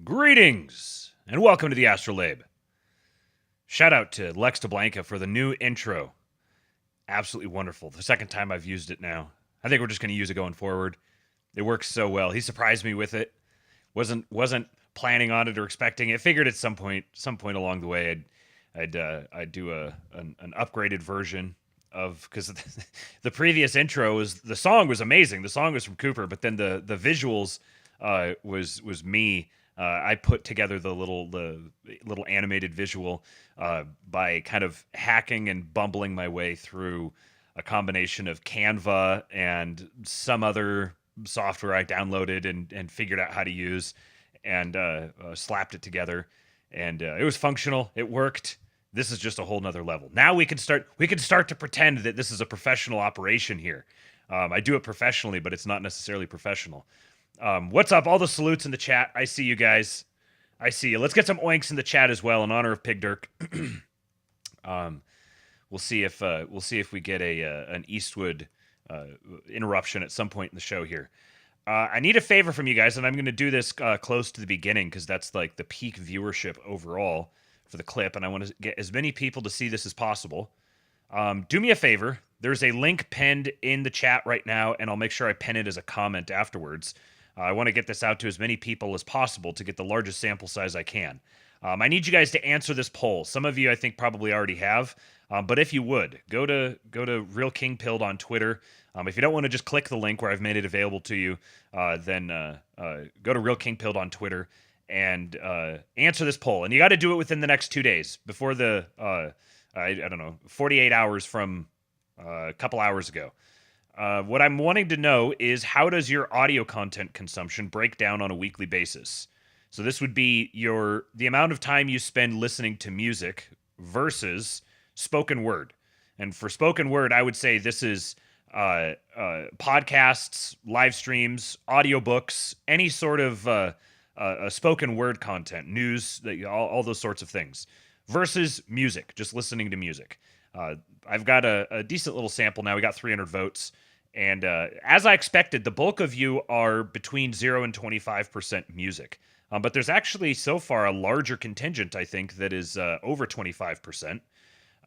Greetings, and welcome to the ASTROLABE. Shout out to Lex DeBlanca for the new intro. Absolutely wonderful. The second time I've used it now. I think we're just going to use it going forward. It works so well. He surprised me with it. Wasn't planning on it or expecting it. Figured at some point along the way I'd do an upgraded version of, because the previous intro the song was amazing. The song was from Cooper, but then the visuals was me. I put together the little animated visual by kind of hacking and bumbling my way through a combination of Canva and some other software I downloaded and figured out how to use, and slapped it together. And it was functional. It worked. This is just a whole nother level. Now we can start to pretend that this is a professional operation here. I do it professionally, but it's not necessarily professional. What's up? All the salutes in the chat. I see you guys. I see you. Let's get some oinks in the chat as well in honor of Pig Dirk. We'll see if we get an Eastwood interruption at some point in the show here. I need a favor from you guys, and I'm going to do this close to the beginning because that's like the peak viewership overall for the clip, and I want to get as many people to see this as possible. Do me a favor. There's a link pinned in the chat right now, and I'll make sure I pin it as a comment afterwards. I want to get this out to as many people as possible to get the largest sample size I can. I need you guys to answer this poll. Some of you, I think, probably already have, but if you would, go to Real King Pilled on Twitter. If you don't want to just click the link where I've made it available to you, then go to Real King Pilled on Twitter and answer this poll. And you got to do it within the next 2 days, before the, I don't know, 48 hours from a couple hours ago. What I'm wanting to know is, how does your audio content consumption break down on a weekly basis? So this would be the amount of time you spend listening to music versus spoken word. And for spoken word, I would say this is podcasts, live streams, audiobooks, any sort of spoken word content, news, all those sorts of things, versus music, just listening to music. I've got a decent little sample now. We got 300 votes. And as I expected, the bulk of you are between 0 and 25% music. But there's actually so far a larger contingent, I think, that is over 25%.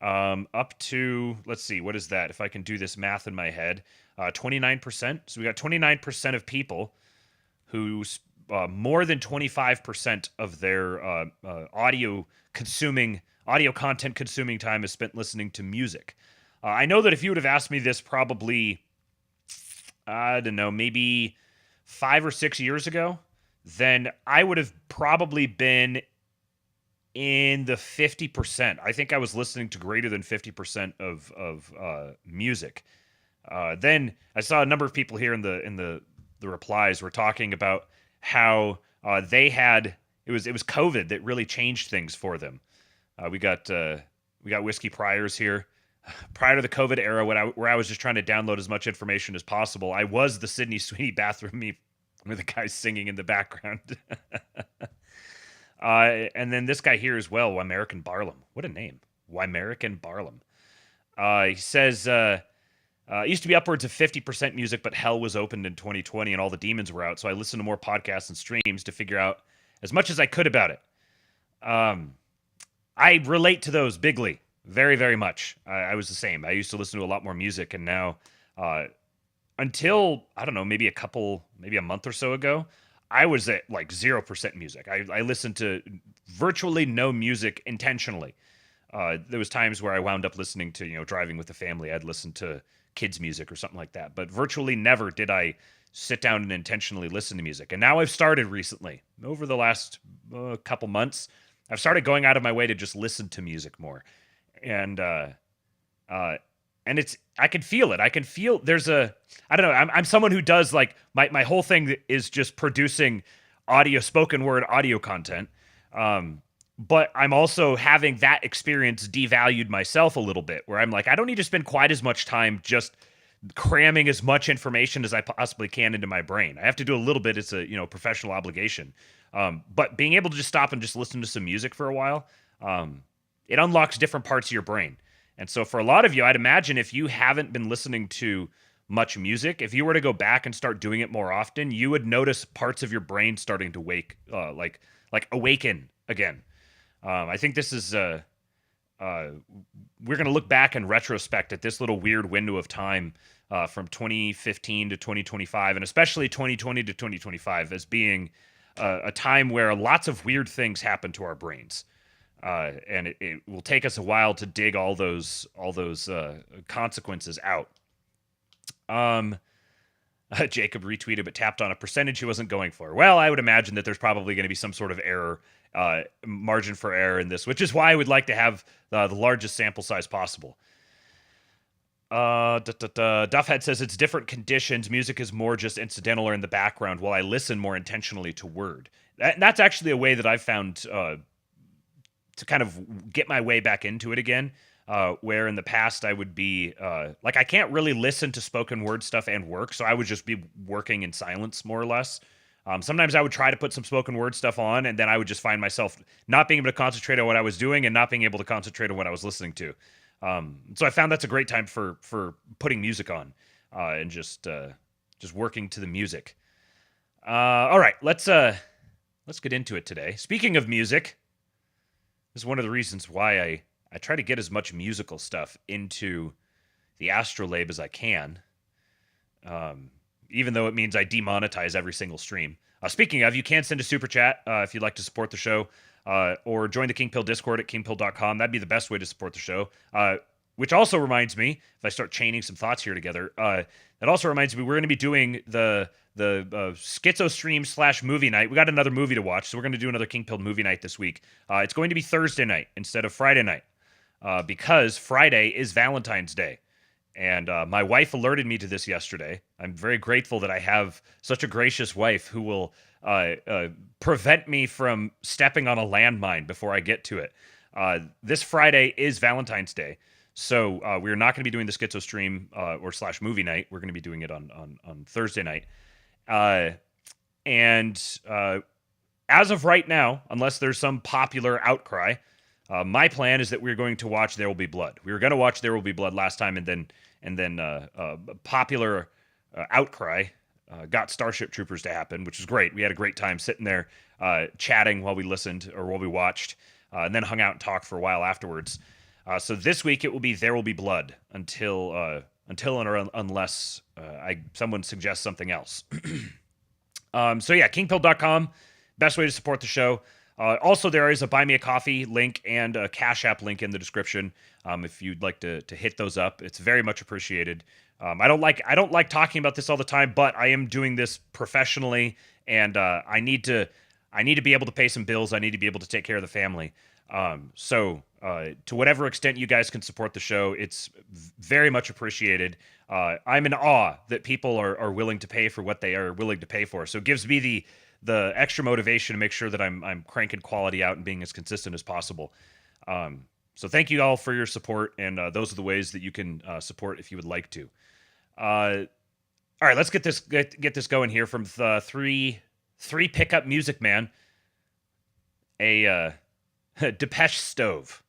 Up to, let's see, what is that? If I can do this math in my head, 29%. So we got 29% of people who more than 25% of their audio content consuming time is spent listening to music. I know that if you would have asked me this probably, I don't know, maybe 5 or 6 years ago, then I would have probably been in the 50%. I think I was listening to greater than 50% of music. Then I saw a number of people here in the replies were talking about how they had it was COVID that really changed things for them. We got Whiskey Priors here. Prior to the COVID era, where I was just trying to download as much information as possible, I was the Sydney Sweeney bathroom me with the guy singing in the background. And then this guy here as well, Wymerican Barlam. What a name. Wymerican Barlam. He says, It used to be upwards of 50% music, but hell was opened in 2020 and all the demons were out. So I listened to more podcasts and streams to figure out as much as I could about it. I relate to those bigly, very, very much. I was the same. I used to listen to a lot more music, and now, until, I don't know, maybe a month or so ago, I was at like 0% music. I listened to virtually no music intentionally. There was times where I wound up listening to, driving with the family. I'd listen to kids' music or something like that. But virtually never did I sit down and intentionally listen to music. And now I've started recently, over the last couple months, I've started going out of my way to just listen to music more. And I can feel it. I can feel I don't know, I'm someone who does like, my whole thing is just producing spoken word audio content. But I'm also having that experience devalued myself a little bit, where I'm like, I don't need to spend quite as much time just cramming as much information as I possibly can into my brain. I have to do a little bit. It's a professional obligation. But being able to just stop and just listen to some music for a while, it unlocks different parts of your brain. And so for a lot of you, I'd imagine if you haven't been listening to much music, if you were to go back and start doing it more often, you would notice parts of your brain starting to like awaken again. I think this is, we're going to look back in retrospect at this little weird window of time from 2015 to 2025, and especially 2020 to 2025 as being a time where lots of weird things happen to our brains. And it will take us a while to dig all those consequences out. Jacob retweeted but tapped on a percentage he wasn't going for. Well, I would imagine that there's probably going to be some sort of error, margin for error in this, which is why I would like to have the largest sample size possible. Duffhead says it's different conditions. Music is more just incidental or in the background, while I listen more intentionally to word. That's actually a way that I've found to kind of get my way back into it again. Where in the past I would be like, I can't really listen to spoken word stuff and work, so I would just be working in silence more or less. Sometimes I would try to put some spoken word stuff on, and then I would just find myself not being able to concentrate on what I was doing and not being able to concentrate on what I was listening to. So I found that's a great time for putting music on and just working to the music. All right, let's get into it today. Speaking of music, this is one of the reasons why I try to get as much musical stuff into the ASTROLABE as I can, even though it means I demonetize every single stream. Speaking of, you can send a super chat if you'd like to support the show, or join the King Pill Discord at kingpill.com. That'd be the best way to support the show. Which also reminds me, if I start chaining some thoughts here together, that also reminds me we're going to be doing the schizo stream / movie night. We got another movie to watch, so we're going to do another King Pill movie night this week. It's going to be Thursday night instead of Friday night. Because Friday is Valentine's Day. And my wife alerted me to this yesterday. I'm very grateful that I have such a gracious wife who will prevent me from stepping on a landmine before I get to it. This Friday is Valentine's Day. So we're not going to be doing the schizo stream or / movie night. We're going to be doing it on Thursday night. And as of right now, unless there's some popular outcry, my plan is that we're going to watch There Will Be Blood. We were going to watch There Will Be Blood last time, and then popular outcry got Starship Troopers to happen, which was great. We had a great time sitting there chatting while we listened or while we watched, and then hung out and talked for a while afterwards. So this week it will be There Will Be Blood until or unless someone suggests something else. So yeah, kingpill.com, best way to support the show. Also, there is a Buy Me a Coffee link and a Cash App link in the description. If you'd like to hit those up, it's very much appreciated. I don't like talking about this all the time, but I am doing this professionally, and I need to be able to pay some bills. I need to be able to take care of the family. So to whatever extent you guys can support the show, it's very much appreciated. I'm in awe that people are willing to pay for what they are willing to pay for. So it gives me the extra motivation to make sure that I'm cranking quality out and being as consistent as possible. So thank you all for your support, and those are the ways that you can support if you would like to. All right, let's get this going here from the three pickup music man, a Depeche Stove.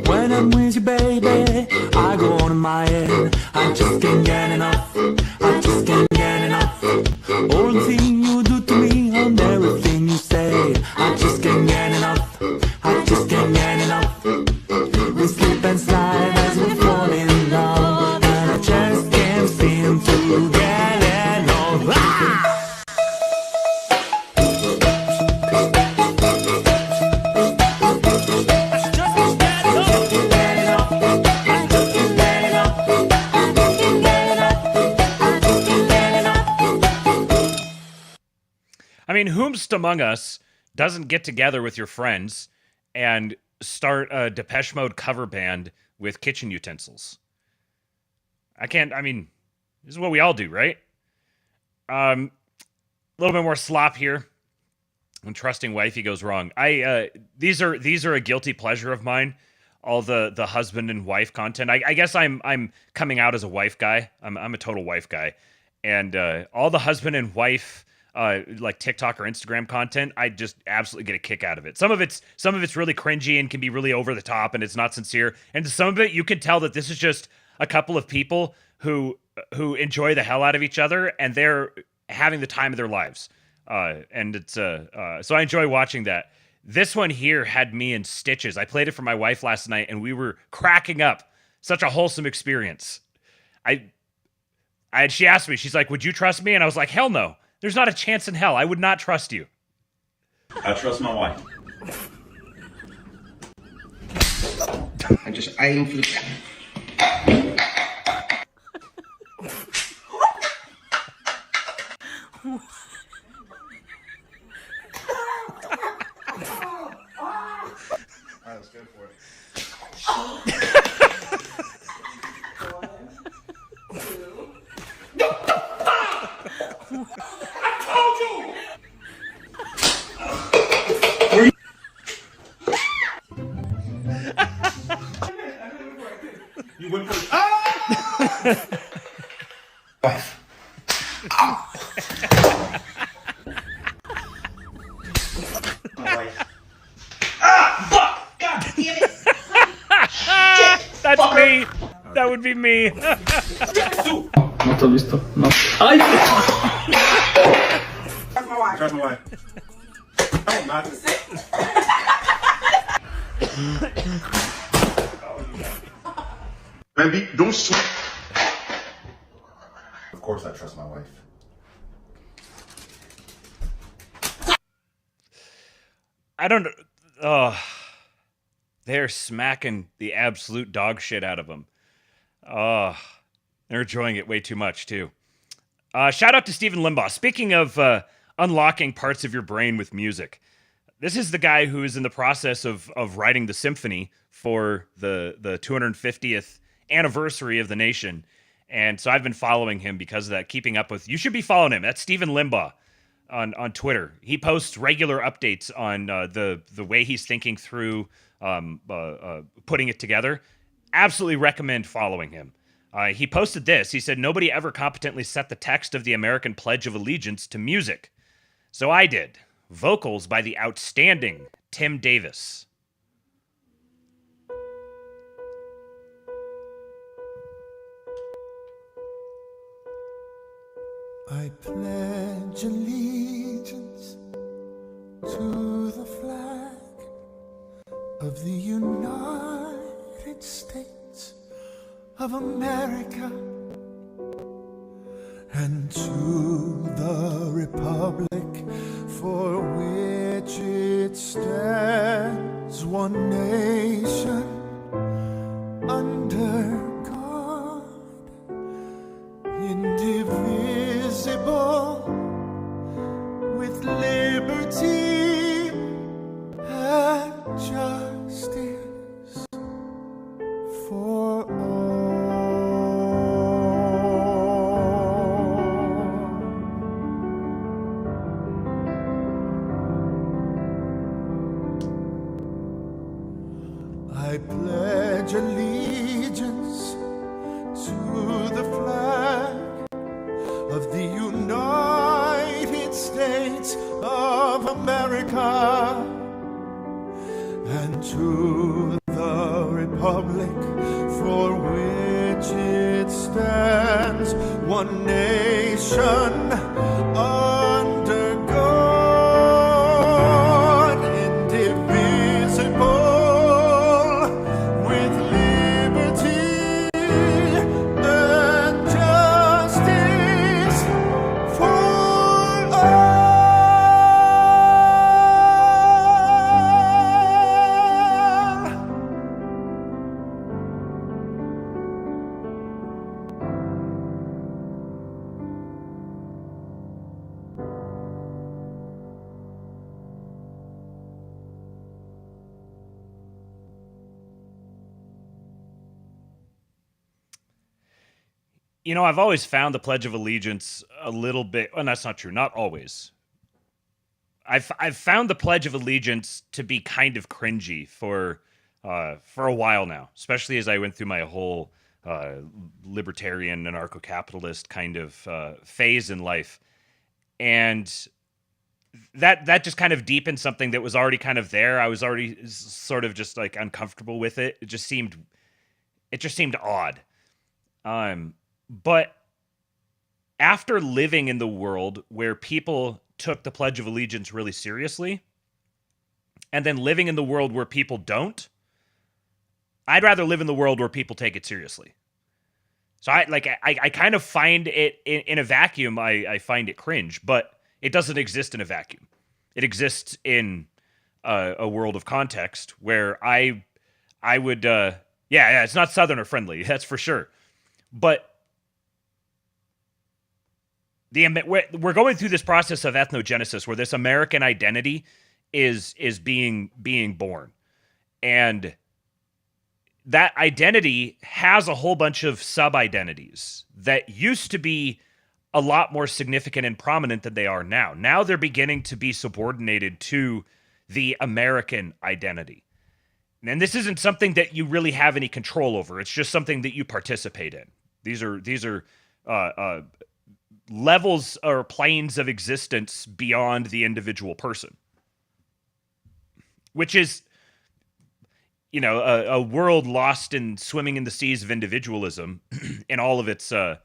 When I'm with you, baby, I go on in my head. I just can't get enough. I just can't get enough. All the things you do to me and everything you say. I just can't get enough. I just can't get enough. We slip and slide as we fall in love, and I just can't seem to get enough. Ah! I mean, whomst among us doesn't get together with your friends and start a Depeche Mode cover band with kitchen utensils? I mean, this is what we all do, right? A little bit more slop here. When trusting wifey goes wrong. These are a guilty pleasure of mine. All the husband and wife content. I guess I'm coming out as a wife guy. I'm a total wife guy, and all the husband and wife like TikTok or Instagram content, I just absolutely get a kick out of it. Some of it's really cringy and can be really over the top, and it's not sincere. And some of it, you can tell that this is just a couple of people who enjoy the hell out of each other, and they're having the time of their lives. And it's so I enjoy watching that. This one here had me in stitches. I played it for my wife last night, and we were cracking up. Such a wholesome experience. She asked me, she's like, "Would you trust me?" And I was like, "Hell no. There's not a chance in hell. I would not trust you." I trust my wife. I just aim for the... Let's go for it. You went for Wife. my wife. Fuck! God damn it! That's me. That would be me. No to visto. No. Ay! Trust my wife. Oh, not. Baby, don't sweat. Of course I trust my wife. I don't. Oh, they're smacking the absolute dog shit out of them. Oh, they're enjoying it way too much too. Shout out to Stephen Limbaugh. Speaking of unlocking parts of your brain with music, this is the guy who is in the process of writing the symphony for the 250th anniversary of the nation. And so I've been following him because of that, keeping up with. You should be following him. That's Stephen Limbaugh on Twitter. He posts regular updates on the way he's thinking through putting it together. Absolutely recommend following him. He posted this. He said, "Nobody ever competently set the text of the American Pledge of Allegiance to music. So I did. Vocals by the outstanding Tim Davis." I pledge allegiance to the flag of the United States of America and to the republic for which it stands, one nation under God, indivisible, with liberty and justice for all. which it stands, one nation under God, indivisible, with liberty and justice for all. You know, I've always found the Pledge of Allegiance a little bit, well, that's not true, not always. I've found the Pledge of Allegiance to be kind of cringy for a while now, especially as I went through my whole libertarian anarcho-capitalist kind of phase in life. And that just kind of deepened something that was already kind of there. I was already sort of just like uncomfortable with it. It just seemed odd. But after living in the world where people took the Pledge of Allegiance really seriously, and then living in the world where people don't, I'd rather live in the world where people take it seriously. So I kind of find it in a vacuum. I find it cringe, but it doesn't exist in a vacuum. It exists in a world of context where I would, it's not Southerner friendly, that's for sure. But we're going through this process of ethnogenesis where this American identity is being born. And that identity has a whole bunch of sub-identities that used to be a lot more significant and prominent than they are now. Now they're beginning to be subordinated to the American identity. And this isn't something that you really have any control over. It's just something that you participate in. These are levels or planes of existence beyond the individual person, which is, you know, a world lost in swimming in the seas of individualism, and all of its, that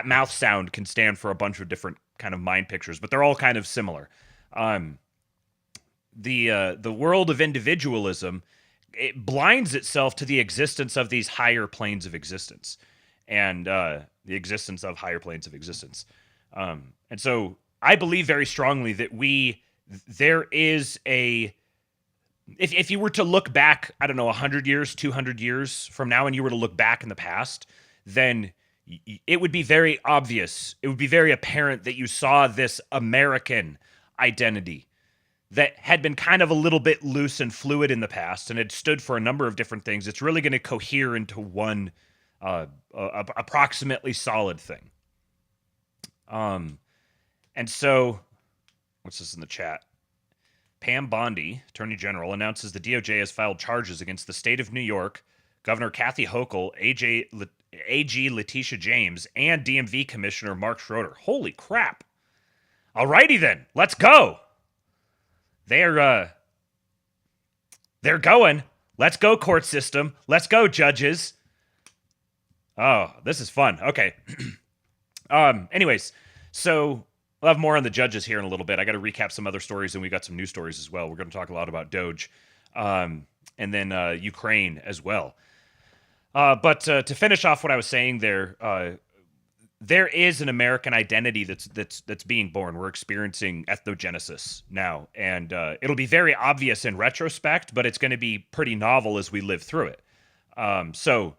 mouth sound can stand for a bunch of different kind of mind pictures, but they're all kind of similar. The world of individualism, it blinds itself to the existence of these higher planes of existence, and the existence of higher planes of existence. And so I believe very strongly that there is a, if you were to look back, I don't know, 100 years, 200 years from now, and you were to look back in the past, then it would be very obvious, it would be very apparent that you saw this American identity that had been kind of a little bit loose and fluid in the past and had stood for a number of different things. It's really going to cohere into one approximately solid thing. And so, what's this in the chat? Pam Bondi, Attorney General, announces the DOJ has filed charges against the state of New York, Governor Kathy Hochul, AG Letitia James, and DMV Commissioner Mark Schroeder. Holy crap. Alrighty then, let's go. They're going. Let's go, court system. Let's go, judges. Oh, this is fun. Okay. Anyways, so we'll have more on the judges here in a little bit. I got to recap some other stories, and we got some news stories as well. We're going to talk a lot about DOGE, and then Ukraine as well. But to finish off what I was saying there is an American identity that's being born. We're experiencing ethnogenesis now, and it'll be very obvious in retrospect, but it's going to be pretty novel as we live through it. So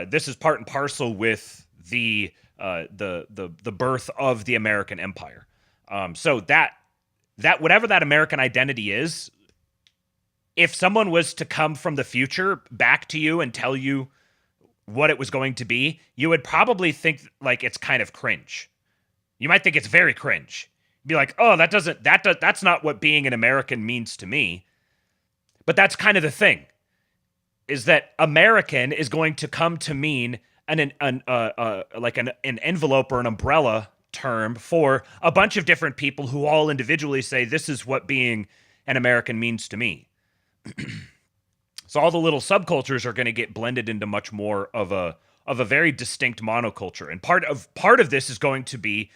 this is part and parcel with the birth of the American empire. So that whatever that American identity is, if someone was to come from the future back to you and tell you what it was going to be, you would probably think like it's kind of cringe. You might think it's very cringe. Be like, oh, that's not what being an American means to me. But that's kind of the thing, is that American is going to come to mean an envelope or an umbrella term for a bunch of different people who all individually say, this is what being an American means to me. So all the little subcultures are going to get blended into much more of a very distinct monoculture. And part of this is going to be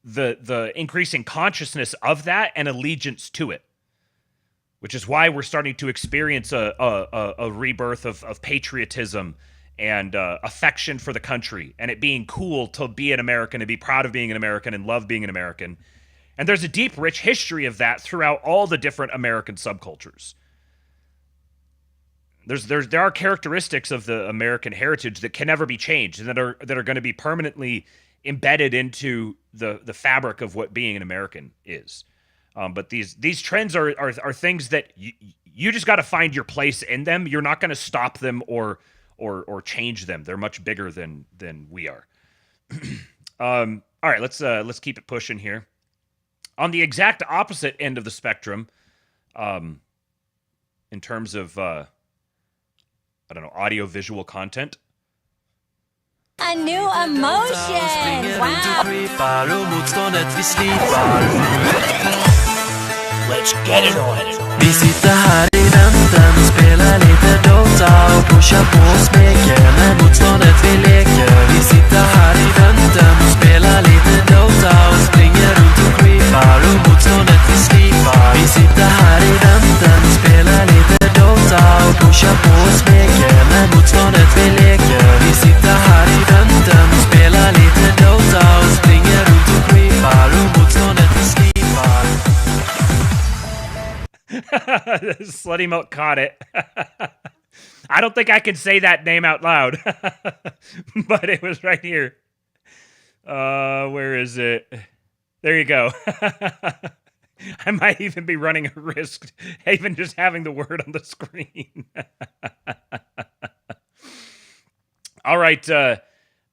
the increasing consciousness of that and allegiance to it, which is why we're starting to experience a rebirth of patriotism and affection for the country, and it being cool to be an American, to be proud of being an American and love being an American. And there's a deep, rich history of that throughout all the different American subcultures. There are characteristics of the American heritage that can never be changed, and that are going to be permanently embedded into the fabric of what being an American is. But these trends are things that you just got to find your place in them. You're not going to stop them or change them. They're much bigger than we are. All right, let's keep it pushing here. On the exact opposite end of the spectrum, in terms of audio visual content. A new emotion! Wow! Let's get it on. Vi sitter här i väntan och spelar lite Dota och pushar på och smeker när motståndet vi leker. Vi sitter här i väntan och spelar lite Dota och springer runt och creepar och motståndet vi slipar. Vi sitter här i väntan och spelar lite Dota och pushar på och smeker när motståndet vi leker. Vi sitter här i väntan och spelar lite Dota och springer runt och creepar och motståndet vi slipar. Slutty Milk caught it. I don't think I can say that name out loud, but it was right here. Where is it? There you go. I might even be running a risk, even just having the word on the screen. All right.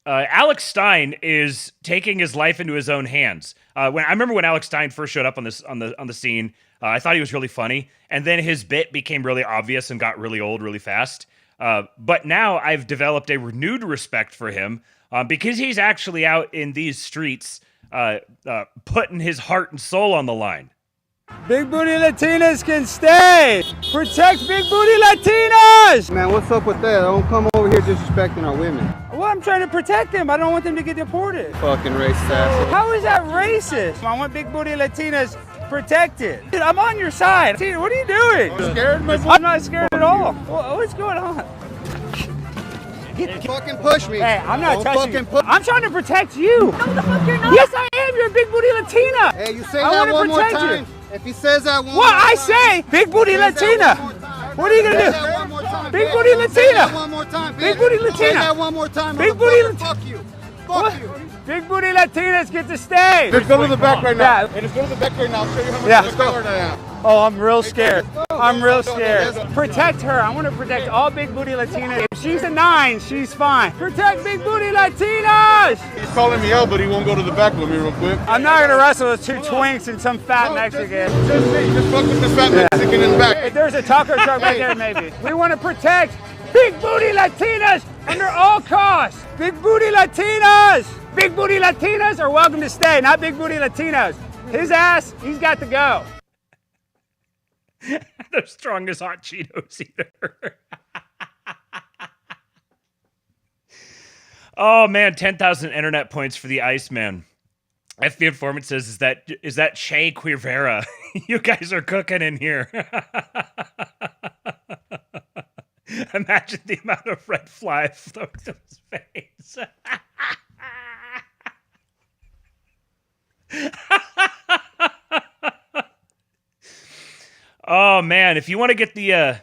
Alex Stein is taking his life into his own hands. I remember when Alex Stein first showed up on the scene, I thought he was really funny, and then his bit became really obvious and got really old really fast. But now I've developed a renewed respect for him because he's actually out in these streets putting his heart and soul on the line. Big booty Latinas can stay! Protect big booty Latinas! Man, what's up with that? Don't come over here disrespecting our women. Well, I'm trying to protect them. I don't want them to get deported. Fucking racist asshole. How is that racist? I want big booty Latinas protected. Dude, I'm on your side. Tina, what are you doing? You scared, my boy? I'm not scared at all. What's going on? Fucking push me. Hey, I'm not Don't touching you. fucking I'm trying to protect you. No, the fuck you're not! Yes, I am. You're a big booty Latina. Hey, you say I that wanna one more protect time. you. If he says that one What more I time. say, big booty Say that Latina. one more time. What are you gonna Say do? that one more time, Big bitch. booty Say Latina. that one more time, Big bitch. booty Say Latina. that one more time, Big booty motherfucker. Latina. Fuck you. What? Fuck you. Big booty Latinas get to stay. Let's go to the back right now. Yeah. Hey, let's go to the back right now. I'll show you how much Yeah. of a coward I am. Oh, I'm real scared. let's go. I'm real Let's go. scared. Let's go. Protect her. I want to protect all big booty Latinas. If she's a 9, she's fine. Protect big booty Latinas! He's calling me out, but he won't go to the back with me real quick. I'm not gonna wrestle with 2 twinks and some fat No, Mexican. Just fuck with this fat Mexican in the back. If there's a taco truck right there, maybe. We want to protect big booty Latinas under all costs. Big booty Latinas! Big booty Latinas are welcome to stay, not big booty Latinos. His ass, he's got to go. They're strong as hot Cheetos either. Oh man, 10,000 internet points for the Iceman. FB informant says, is that Che Guevara? You guys are cooking in here. Imagine the amount of red fly flowing to his face. Oh man, if you want to get the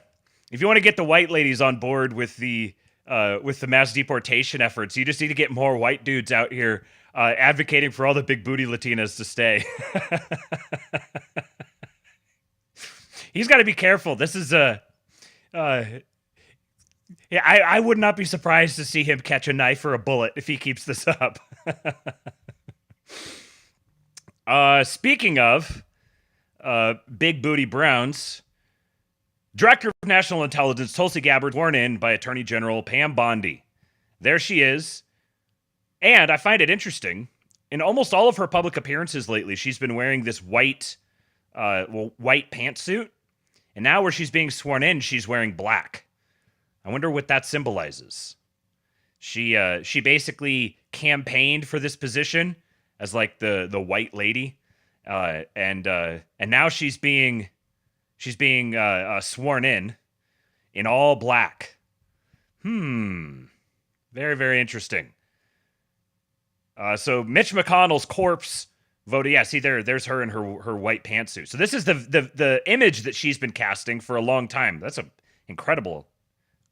white ladies on board with the mass deportation efforts, you just need to get more white dudes out here advocating for all the big booty Latinas to stay. He's got to be careful. This is yeah, I would not be surprised to see him catch a knife or a bullet if he keeps this up. Speaking of big booty Browns, Director of National Intelligence Tulsi Gabbard sworn in by Attorney General Pam Bondi. There she is. And I find it interesting, in almost all of her public appearances lately, she's been wearing this white pantsuit. And now where she's being sworn in, she's wearing black. I wonder what that symbolizes. She basically campaigned for this position as like the white lady, and now she's being sworn in all black. Very, very interesting. So Mitch McConnell's corpse voted. Yeah, see there's her in her white pantsuit. So this is the image that she's been casting for a long time. That's an incredible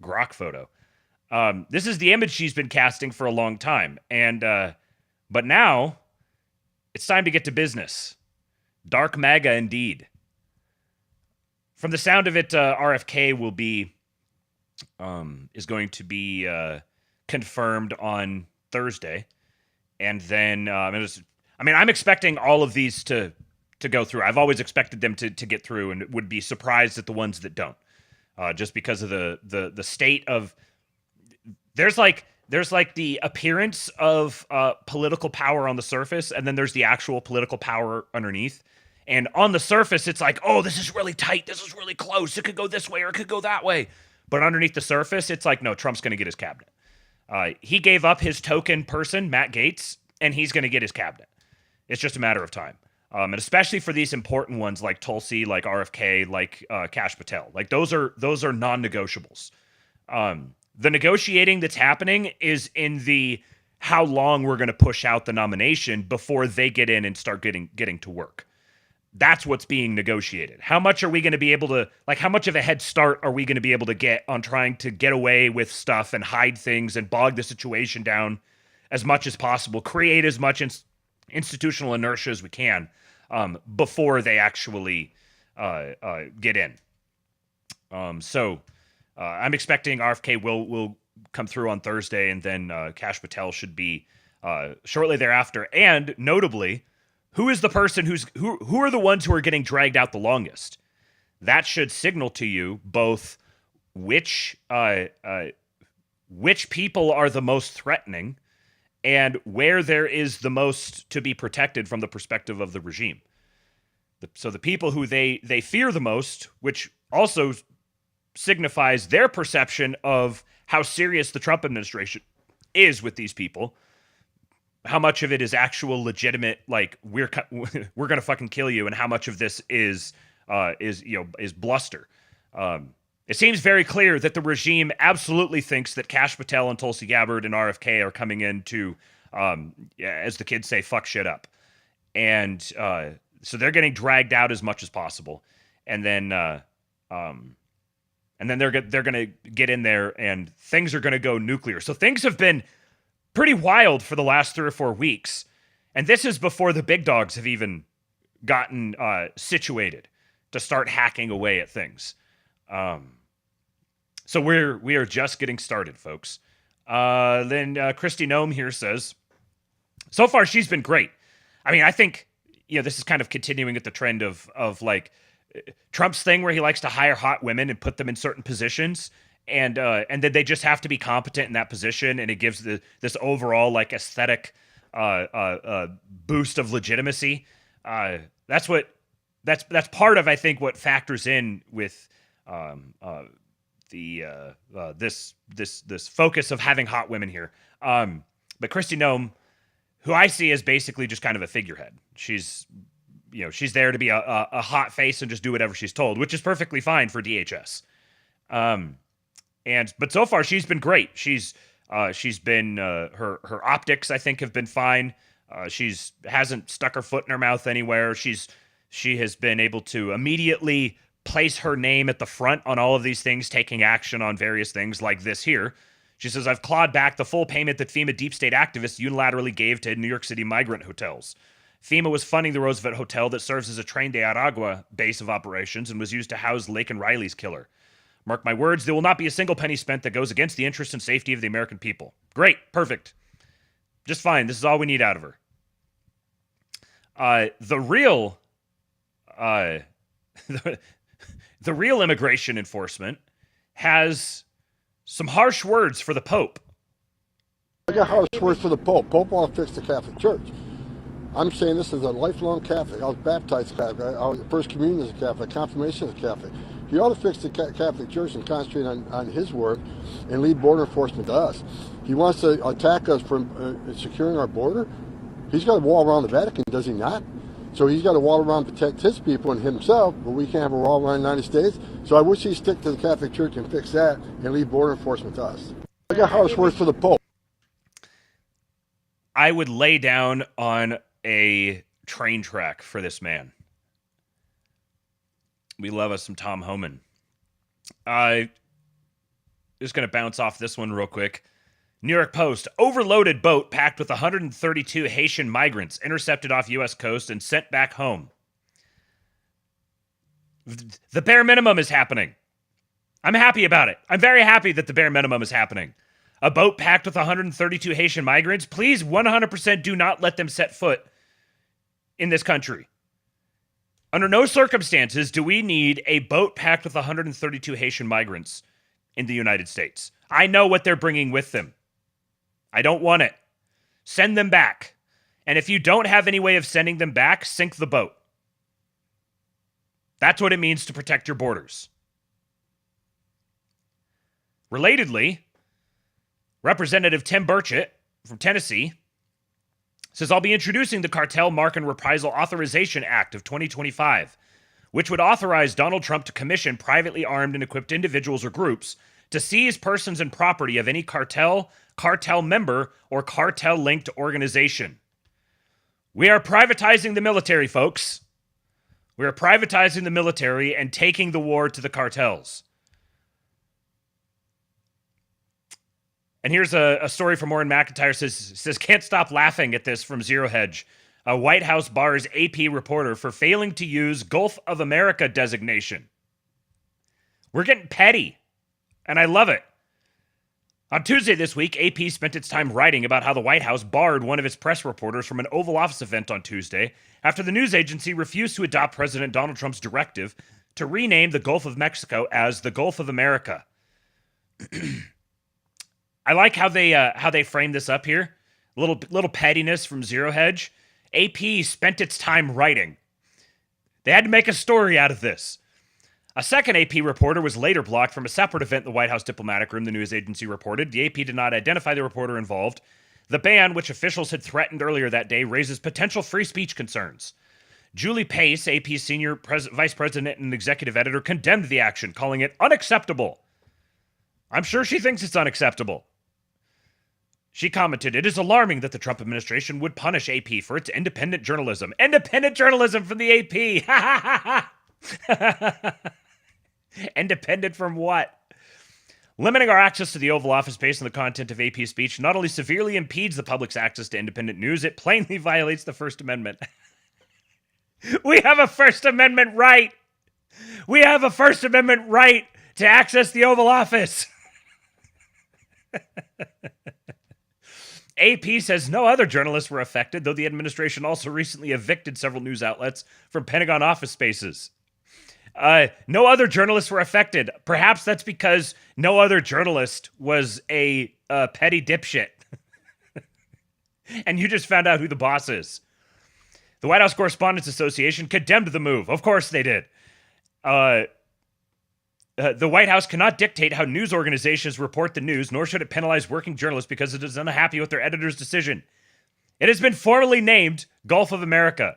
grok photo. This is the image she's been casting for a long time, and but now it's time to get to business. Dark MAGA indeed. From the sound of it, RFK will be is going to be confirmed on Thursday, and then I'm expecting all of these to go through. I've always expected them to get through, and would be surprised at the ones that don't, just because of the state of. There's like the appearance of political power on the surface, and then there's the actual political power underneath. And on the surface, it's like, oh, this is really tight. This is really close. It could go this way or it could go that way. But underneath the surface, it's like, no, Trump's going to get his cabinet. He gave up his token person, Matt Gaetz, and he's going to get his cabinet. It's just a matter of time. And especially for these important ones like Tulsi, like RFK, like Kash Patel. Like those are non-negotiables. The negotiating that's happening is in the how long we're going to push out the nomination before they get in and start getting to work. That's what's being negotiated. How much are we going to be able to, like, how much of a head start are we going to be able to get on trying to get away with stuff and hide things and bog the situation down as much as possible, create as much institutional inertia as we can before they actually get in. So I'm expecting RFK will come through on Thursday, and then Kash Patel should be shortly thereafter. And notably, who is the person who are the ones who are getting dragged out the longest? That should signal to you both which people are the most threatening and where there is the most to be protected from the perspective of the regime. So the people who they fear the most, which also signifies their perception of how serious the Trump administration is with these people, how much of it is actual legitimate, like we're going to fucking kill you, and how much of this is bluster. It seems very clear that the regime absolutely thinks that Kash Patel and Tulsi Gabbard and RFK are coming in to, as the kids say, fuck shit up. And so they're getting dragged out as much as possible. And then they're going to get in there, and things are going to go nuclear. So things have been pretty wild for the last 3 or 4 weeks. And this is before the big dogs have even gotten situated to start hacking away at things. So we are just getting started, folks. Then Kristi Noem here says, so far she's been great. I mean, I think this is kind of continuing at the trend of like Trump's thing where he likes to hire hot women and put them in certain positions, and then they just have to be competent in that position, and it gives this overall like aesthetic boost of legitimacy. That's part of, I think, what factors in with this focus of having hot women here. But Kristi Noem, who I see as basically just kind of a figurehead, she's there to be a hot face and just do whatever she's told, which is perfectly fine for DHS. But so far she's been great. She's been her optics, I think, have been fine. Hasn't stuck her foot in her mouth anywhere. She has been able to immediately place her name at the front on all of these things, taking action on various things like this here. She says, I've clawed back the full payment that FEMA deep state activists unilaterally gave to New York City migrant hotels. FEMA was funding the Roosevelt Hotel that serves as a Tren de Aragua base of operations and was used to house Laken Riley's killer. Mark my words, there will not be a single penny spent that goes against the interest and safety of the American people. Great. Perfect. Just fine. This is all we need out of her. The real immigration enforcement has some harsh words for the Pope. I got harsh words for the Pope. Pope won't fix the Catholic Church. I'm saying this as a lifelong Catholic. I was baptized Catholic. I was First Communion as a Catholic. Confirmation as a Catholic. He ought to fix the Catholic Church and concentrate on his work and leave border enforcement to us. He wants to attack us from securing our border. He's got a wall around the Vatican, does he not? So he's got a wall around to protect his people and himself, but we can't have a wall around the United States. So I wish he'd stick to the Catholic Church and fix that and leave border enforcement to us. I got house words for the Pope. I would lay down on a train track for this man. We love us some Tom Homan. Just going to bounce off this one real quick. New York Post, overloaded boat packed with 132 Haitian migrants intercepted off U.S. coast and sent back home. The bare minimum is happening. I'm happy about it. I'm very happy that the bare minimum is happening. A boat packed with 132 Haitian migrants. Please, 100% do not let them set foot in this country. Under no circumstances do we need a boat packed with 132 Haitian migrants in the United States. I know what they're bringing with them. I don't want it. Send them back. And if you don't have any way of sending them back, sink the boat. That's what it means to protect your borders. Relatedly, Representative Tim Burchett from Tennessee says, I'll be introducing the Cartel Mark and Reprisal Authorization Act of 2025, which would authorize Donald Trump to commission privately armed and equipped individuals or groups to seize persons and property of any cartel, cartel member, or cartel-linked organization. We are privatizing the military, folks. We are privatizing the military and taking the war to the cartels. And here's a story from Warren McIntyre says can't stop laughing at this from Zero Hedge. A White House bars AP reporter for failing to use Gulf of America designation. We're getting petty, and I love it. On Tuesday this week, AP spent its time writing about how the White House barred one of its press reporters from an Oval Office event on Tuesday after the news agency refused to adopt President Donald Trump's directive to rename the Gulf of Mexico as the Gulf of America. I like how they frame this up here. Little pettiness from Zero Hedge. AP spent its time writing. They had to make a story out of this. A second AP reporter was later blocked from a separate event in the White House diplomatic room, the news agency reported. The AP did not identify the reporter involved. The ban, which officials had threatened earlier that day, raises potential free speech concerns. Julie Pace, AP's senior vice president and executive editor, condemned the action, calling it unacceptable. I'm sure she thinks it's unacceptable. She commented, it is alarming that the Trump administration would punish AP for its independent journalism. Independent journalism from the AP! Ha ha ha! Independent from what? Limiting our access to the Oval Office based on the content of AP speech not only severely impedes the public's access to independent news, it plainly violates the First Amendment. We have a First Amendment right! We have a First Amendment right to access the Oval Office! AP says no other journalists were affected, though the administration also recently evicted several news outlets from Pentagon office spaces. No other journalists were affected. Perhaps that's because no other journalist was a petty dipshit. And you just found out who the boss is. The White House Correspondents Association condemned the move. Of course they did. The White House cannot dictate how news organizations report the news, nor should it penalize working journalists because it is unhappy with their editor's decision. It has been formally named Gulf of America.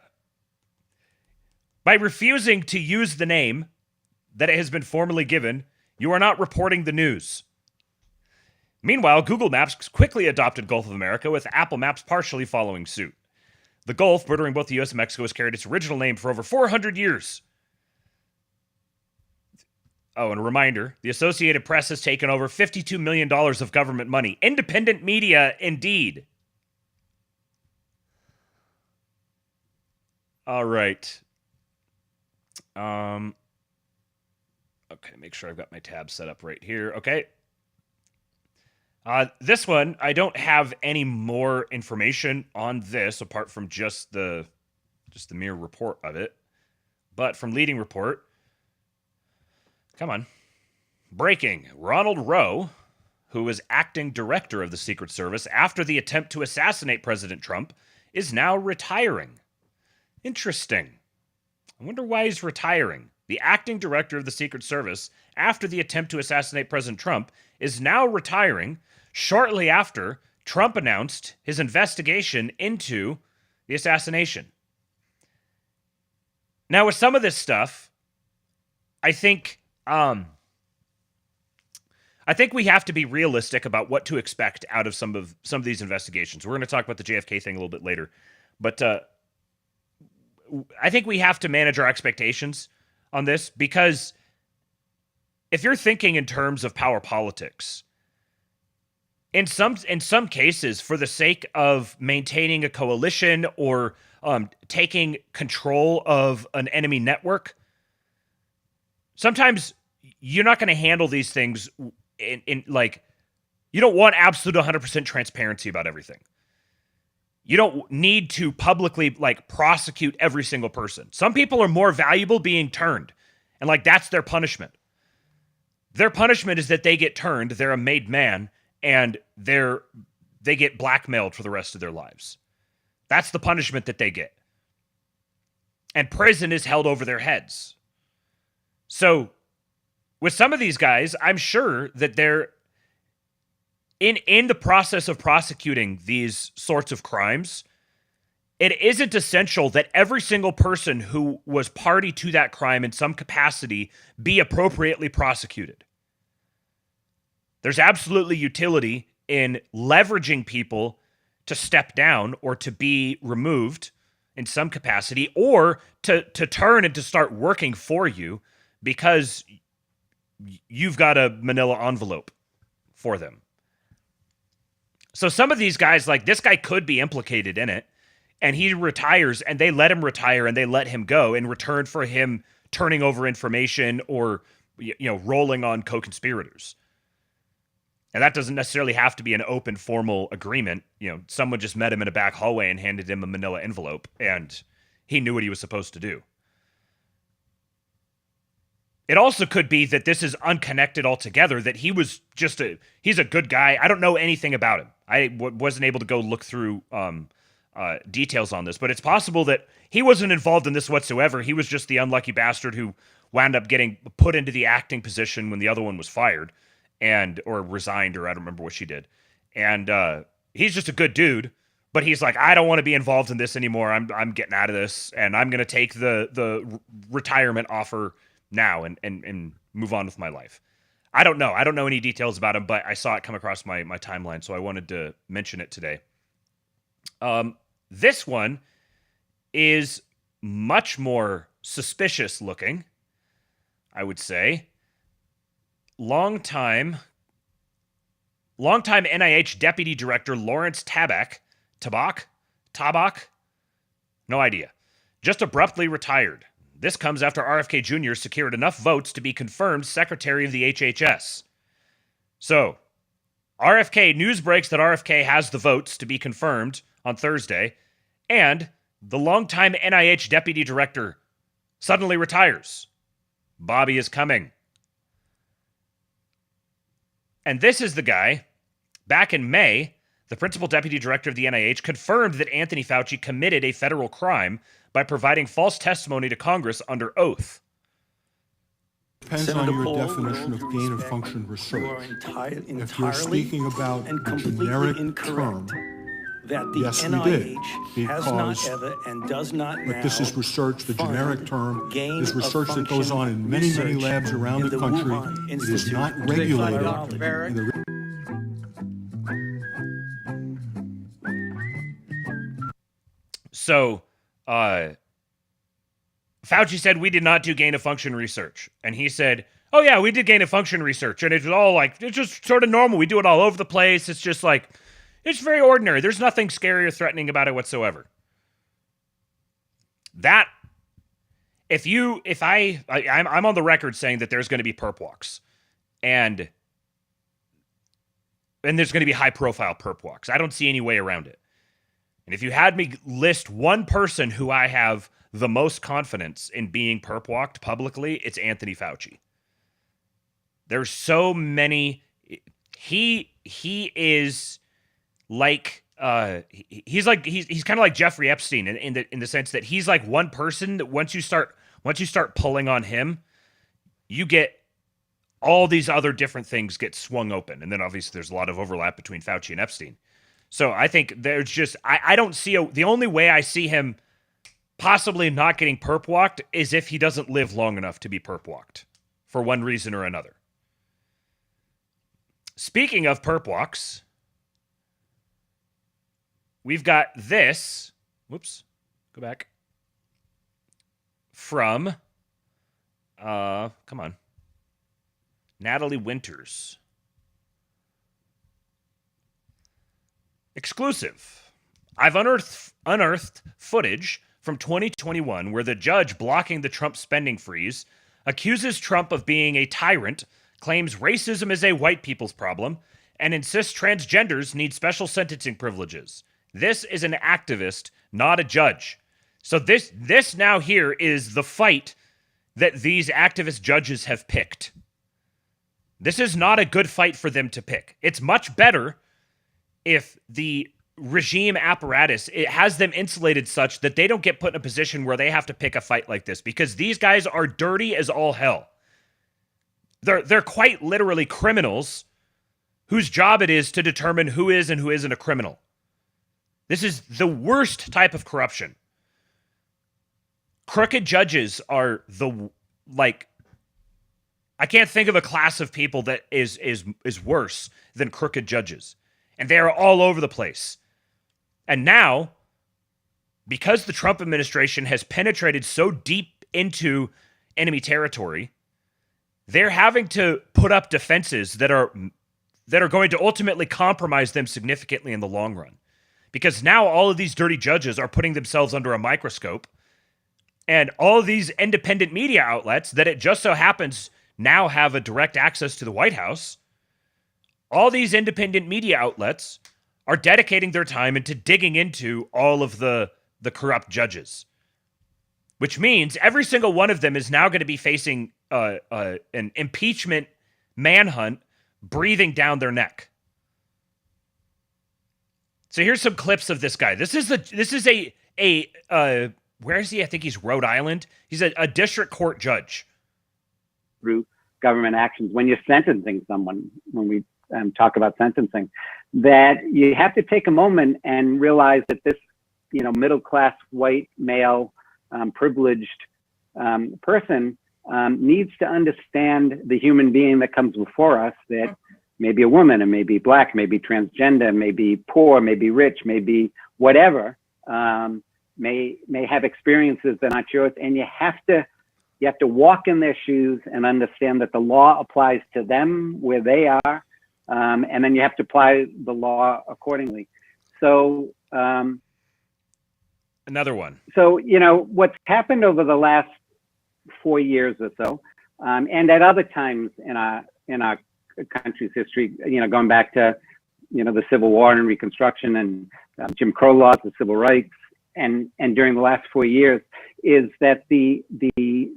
By refusing to use the name that it has been formally given, you are not reporting the news. Meanwhile, Google Maps quickly adopted Gulf of America, with Apple Maps partially following suit. The Gulf, bordering both the U.S. and Mexico, has carried its original name for over 400 years. Oh, and a reminder, the Associated Press has taken over $52 million of government money. Independent media, indeed. All right. Okay, make sure I've got my tabs set up right here. Okay. This one, I don't have any more information on this apart from just the mere report of it. But from leading report, come on. Breaking. Ronald Rowe, who was acting director of the Secret Service after the attempt to assassinate President Trump, is now retiring. Interesting. I wonder why he's retiring. the acting director of the Secret Service, after the attempt to assassinate President Trump, is now retiring shortly after Trump announced his investigation into the assassination. Now, with some of this stuff, I think we have to be realistic about what to expect out of some of these investigations. We're going to talk about the JFK thing a little bit later, but I think we have to manage our expectations on this, because if you're thinking in terms of power politics, in some cases, for the sake of maintaining a coalition or taking control of an enemy network, sometimes you're not going to handle these things in like, you don't want absolute 100% transparency about everything. You don't need to publicly like prosecute every single person. Some people are more valuable being turned, and like that's their punishment. Their punishment is that they get turned, they're a made man, and they get blackmailed for the rest of their lives. That's the punishment that they get. And prison is held over their heads. So with some of these guys, I'm sure that they're in the process of prosecuting these sorts of crimes. It isn't essential that every single person who was party to that crime in some capacity be appropriately prosecuted. There's absolutely utility in leveraging people to step down or to be removed in some capacity, or to turn and to start working for you because you've got a manila envelope for them. So some of these guys, like this guy could be implicated in it, and he retires, and they let him retire, and they let him go in return for him turning over information or, rolling on co-conspirators. And that doesn't necessarily have to be an open, formal agreement. Someone just met him in a back hallway and handed him a manila envelope, and he knew what he was supposed to do. It also could be that this is unconnected altogether, that he's a good guy. I don't know anything about him. I wasn't able to go look through details on this, but it's possible that he wasn't involved in this whatsoever. He was just the unlucky bastard who wound up getting put into the acting position when the other one was fired or resigned, or I don't remember what she did. And he's just a good dude, but he's like, I don't want to be involved in this anymore. I'm getting out of this, and I'm going to take the retirement offer now and move on with my life. I don't know. I don't know any details about him, but I saw it come across my timeline, so I wanted to mention it today. This one is much more suspicious looking, I would say. Longtime NIH Deputy Director Lawrence Tabak, no idea, just abruptly retired. This comes after RFK Jr. secured enough votes to be confirmed Secretary of the HHS. So, news breaks that RFK has the votes to be confirmed on Thursday, and the longtime NIH Deputy Director suddenly retires. Bobby is coming. And this is the guy, back in May, the principal deputy director of the NIH confirmed that Anthony Fauci committed a federal crime by providing false testimony to Congress under oath. Depends on your definition of gain of function research. If you're speaking about a generic term, that the yes, NIH we did, has not ever and does not now. But this is research. The generic term is research that goes on in many, research many labs around the country. It is not regulated. So, Fauci said we did not do gain of function research. And he said, oh yeah, we did gain of function research. And it was all like, it's just sort of normal. We do it all over the place. It's just like, it's very ordinary. There's nothing scary or threatening about it whatsoever. That, I'm on the record saying that there's going to be perp walks. And there's going to be high profile perp walks. I don't see any way around it. And if you had me list one person who I have the most confidence in being perp walked publicly, it's Anthony Fauci. There's so many. He is like he's kind of like Jeffrey Epstein in the sense that he's like one person that once you start Once you start pulling on him, you get all these other different things get swung open. And then obviously there's a lot of overlap between Fauci and Epstein. So I think there's just, I don't see, the only way I see him possibly not getting perp walked is if he doesn't live long enough to be perp walked for one reason or another. Speaking of perp walks, we've got this, whoops, go back, from, come on, Natalie Winters. Exclusive. I've unearthed footage from 2021 where the judge blocking the Trump spending freeze accuses Trump of being a tyrant, claims racism is a white people's problem, and insists transgenders need special sentencing privileges. This is an activist, not a judge. So this now here is the fight that these activist judges have picked. This is not a good fight for them to pick. It's much better if the regime apparatus, it has them insulated such that they don't get put in a position where they have to pick a fight like this, because these guys are dirty as all hell. They're quite literally criminals whose job it is to determine who is and who isn't a criminal. This is the worst type of corruption. Crooked judges are I can't think of a class of people that is worse than crooked judges. And they are all over the place. And now, because the Trump administration has penetrated so deep into enemy territory, they're having to put up defenses that are going to ultimately compromise them significantly in the long run. Because now all of these dirty judges are putting themselves under a microscope, and all of these independent media outlets that it just so happens now have a direct access to the White House, all these independent media outlets are dedicating their time into digging into all of the corrupt judges, which means every single one of them is now going to be facing an impeachment manhunt breathing down their neck. So here's some clips of this guy. This is a where is he? I think he's Rhode Island. He's a district court judge. Through government actions, when you're sentencing someone, when we talk about sentencing, that you have to take a moment and realize that this, middle-class white male, privileged person needs to understand the human being that comes before us, that may be a woman, and may be black, may be transgender, may be poor, may be rich, may be whatever, may have experiences that aren't yours, and you have to walk in their shoes and understand that the law applies to them where they are, and then you have to apply the law accordingly. So another one. So what's happened over the last 4 years or so, and at other times in our country's history, going back to the Civil War and Reconstruction and Jim Crow laws, the civil rights, and during the last 4 years, is that the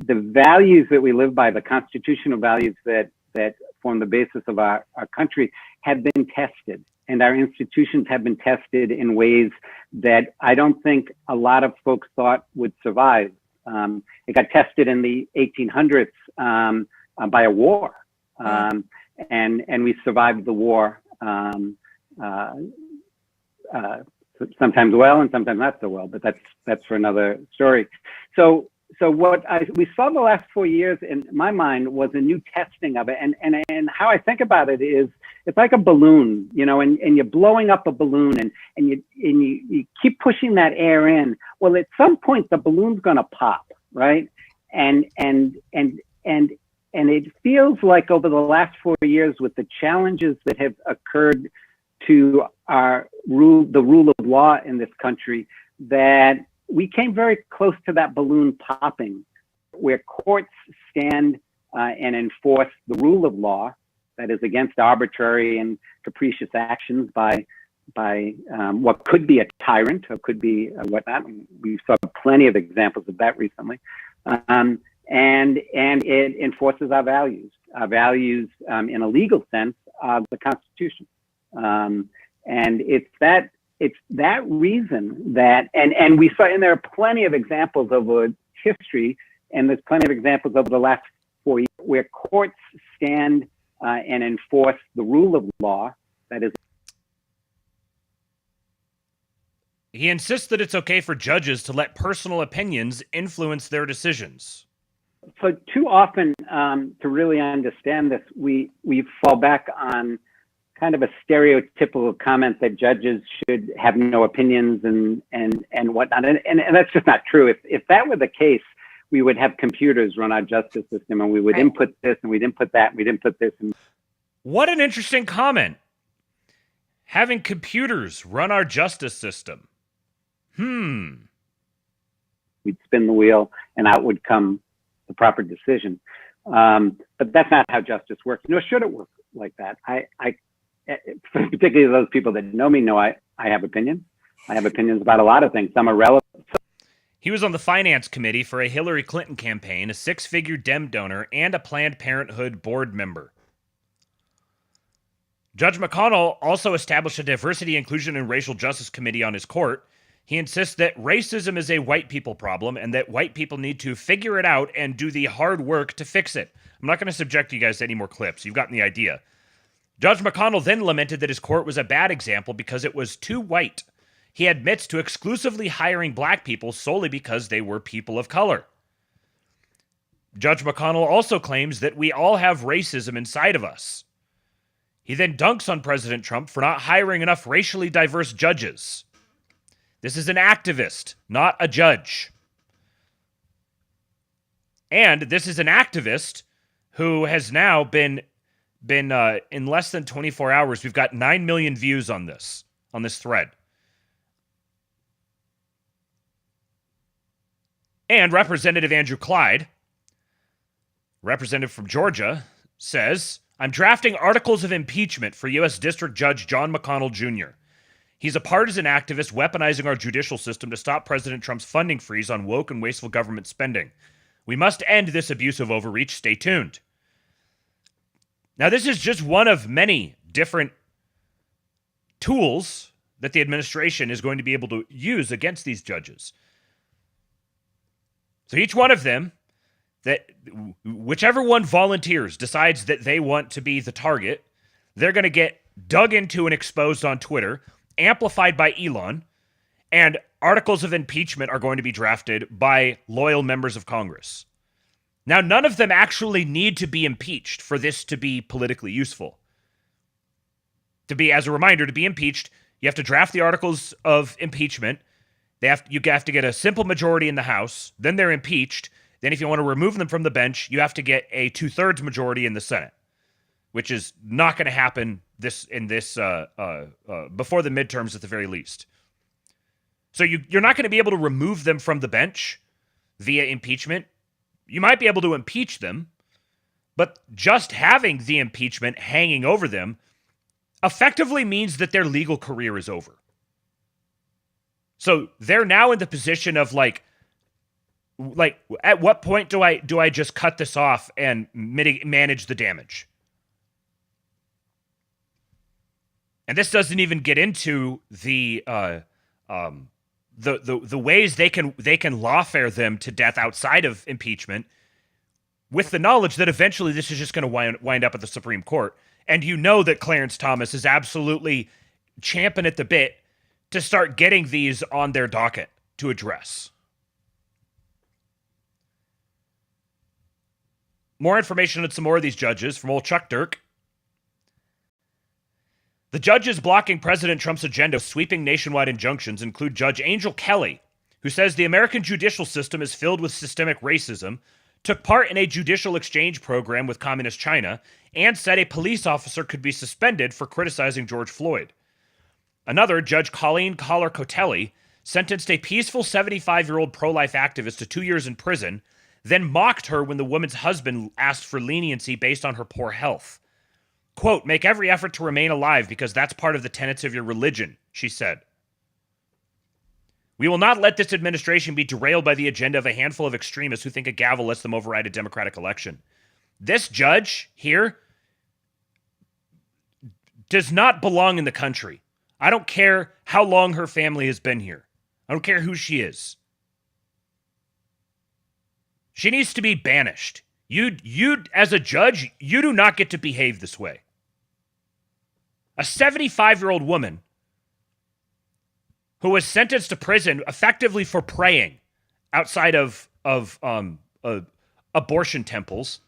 values that we live by, the constitutional values that form the basis of our country, have been tested, and our institutions have been tested in ways that I don't think a lot of folks thought would survive. It got tested in the 1800s by a war, and we survived the war. Sometimes well and sometimes not so well, but that's for another story. So what we saw the last 4 years, in my mind, was a new testing of it. And how I think about it is, it's like a balloon, and you're blowing up a balloon, and you keep pushing that air in. Well, at some point the balloon's going to pop, right? And it feels like over the last 4 years, with the challenges that have occurred to the rule of law in this country, that we came very close to that balloon popping, where courts stand and enforce the rule of law, that is against arbitrary and capricious actions by what could be a tyrant or could be whatnot. We saw plenty of examples of that recently. And it enforces our values in a legal sense of the Constitution. And it's that reason that, and we saw, and there are plenty of examples over history And there's plenty of examples over the last 4 years where courts stand and enforce the rule of law. That is. He insists that it's okay for judges to let personal opinions influence their decisions. So too often, to really understand this, we fall back on kind of a stereotypical comment that judges should have no opinions and whatnot. And that's just not true. If that were the case, we would have computers run our justice system, and we would input this and we'd input that and we'd input this. What an interesting comment. Having computers run our justice system. We'd spin the wheel and out would come the proper decision. But that's not how justice works, nor should it work like that. I particularly those people that know me know I have opinions. I have opinions about a lot of things. Some are relevant. He was on the finance committee for a Hillary Clinton campaign, a six-figure Dem donor, and a Planned Parenthood board member. Judge McConnell also established a diversity, inclusion, and racial justice committee on his court. He insists that racism is a white people problem and that white people need to figure it out and do the hard work to fix it. I'm not going to subject you guys to any more clips. You've gotten the idea. Judge McConnell then lamented that his court was a bad example because it was too white. He admits to exclusively hiring black people solely because they were people of color. Judge McConnell also claims that we all have racism inside of us. He then dunks on President Trump for not hiring enough racially diverse judges. This is an activist, not a judge. And this is an activist who has now been in less than 24 hours, we've got 9 million views on this thread. And Representative Andrew Clyde, representative from Georgia, says, I'm drafting articles of impeachment for U.S. District Judge John McConnell Jr. He's a partisan activist weaponizing our judicial system to stop President Trump's funding freeze on woke and wasteful government spending. We must end this abuse of overreach. Stay tuned. Now, this is just one of many different tools that the administration is going to be able to use against these judges. So each one of them, that whichever one volunteers, decides that they want to be the target, they're going to get dug into and exposed on Twitter, amplified by Elon, and articles of impeachment are going to be drafted by loyal members of Congress. Now, none of them actually need to be impeached for this to be politically useful. As a reminder, to be impeached, you have to draft the articles of impeachment. You have to get a simple majority in the House. Then they're impeached. Then if you want to remove them from the bench, you have to get a 2/3 majority in the Senate, which is not going to happen before the midterms at the very least. So you're not going to be able to remove them from the bench via impeachment. You might be able to impeach them, but just having the impeachment hanging over them effectively means that their legal career is over. So they're now in the position of like at what point do I just cut this off and manage the damage? And this doesn't even get into the ways they can lawfare them to death outside of impeachment, with the knowledge that eventually this is just going to wind up at the Supreme Court. And you know that Clarence Thomas is absolutely champing at the bit to start getting these on their docket to address. More information on some more of these judges from old Chuck Dirk. The judges blocking President Trump's agenda of sweeping nationwide injunctions include Judge Angel Kelly, who says the American judicial system is filled with systemic racism, took part in a judicial exchange program with Communist China, and said a police officer could be suspended for criticizing George Floyd. Another, Judge Colleen Collar-Cotelli, sentenced a peaceful 75-year-old pro-life activist to 2 years in prison, then mocked her when the woman's husband asked for leniency based on her poor health. Quote, make every effort to remain alive because that's part of the tenets of your religion, she said. We will not let this administration be derailed by the agenda of a handful of extremists who think a gavel lets them override a democratic election. This judge here does not belong in the country. I don't care how long her family has been here. I don't care who she is. She needs to be banished. You as a judge, you do not get to behave this way. A 75-year-old woman who was sentenced to prison effectively for praying outside of abortion temples.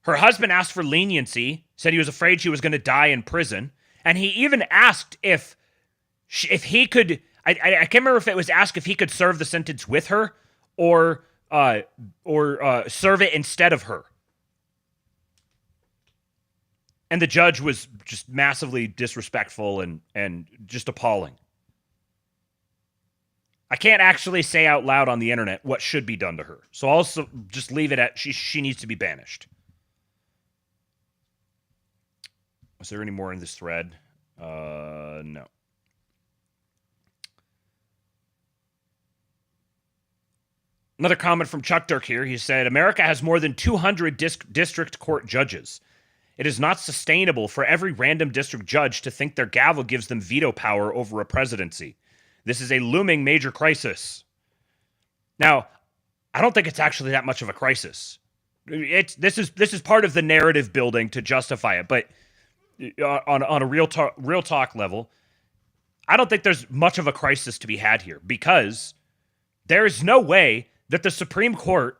Her husband asked for leniency, said he was afraid she was going to die in prison, and he even asked if he could. I can't remember if it was asked if he could serve the sentence with her or serve it instead of her. And the judge was just massively disrespectful and just appalling. I can't actually say out loud on the internet what should be done to her. So I'll also just leave it at she needs to be banished. Was there any more in this thread? No. Another comment from Chuck Dirk here. He said, America has more than 200 district court judges. It is not sustainable for every random district judge to think their gavel gives them veto power over a presidency. This is a looming major crisis. Now, I don't think it's actually that much of a crisis. This is part of the narrative building to justify it, but on a real talk level, I don't think there's much of a crisis to be had here because there is no way that the Supreme Court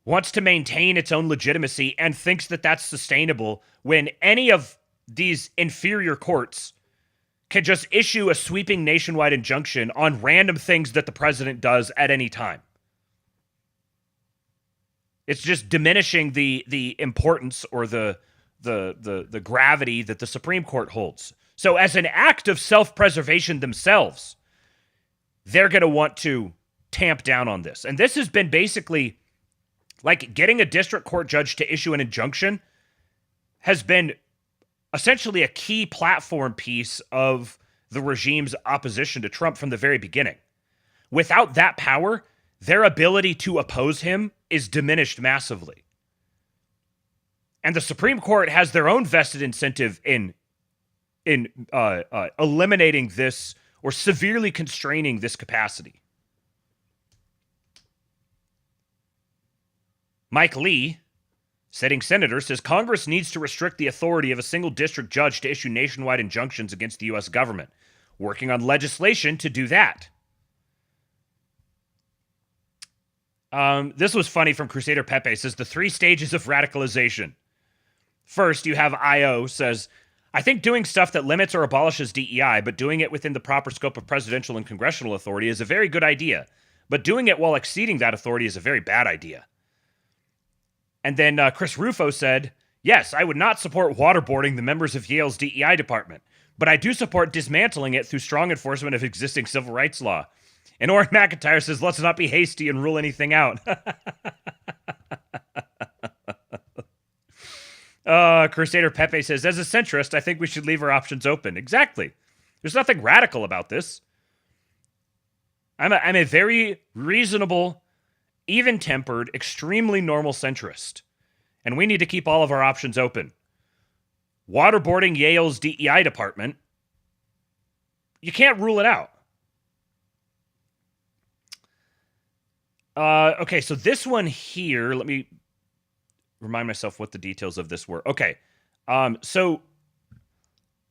wants to maintain its own legitimacy and thinks that that's sustainable when any of these inferior courts can just issue a sweeping nationwide injunction on random things that the president does at any time. It's just diminishing the importance or the gravity that the Supreme Court holds. So as an act of self-preservation themselves, they're going to want to tamp down on this. And this has been basically like getting a district court judge to issue an injunction has been essentially a key platform piece of the regime's opposition to Trump from the very beginning. Without that power, their ability to oppose him is diminished massively. And the Supreme Court has their own vested incentive in eliminating this or severely constraining this capacity. Mike Lee, sitting senator, says Congress needs to restrict the authority of a single district judge to issue nationwide injunctions against the U.S. government, working on legislation to do that. This was funny from Crusader Pepe. Says the 3 stages of radicalization. First, you have IO says, I think doing stuff that limits or abolishes DEI, but doing it within the proper scope of presidential and congressional authority is a very good idea. But doing it while exceeding that authority is a very bad idea. And then Chris Rufo said, yes, I would not support waterboarding the members of Yale's DEI department, but I do support dismantling it through strong enforcement of existing civil rights law. And Orrin McIntyre says, let's not be hasty and rule anything out. Crusader Pepe says, as a centrist, I think we should leave our options open. Exactly. There's nothing radical about this. I'm a very reasonable, even-tempered, extremely normal centrist. And we need to keep all of our options open. Waterboarding Yale's DEI department, you can't rule it out. Okay, so this one here, let me remind myself what the details of this were. Okay, so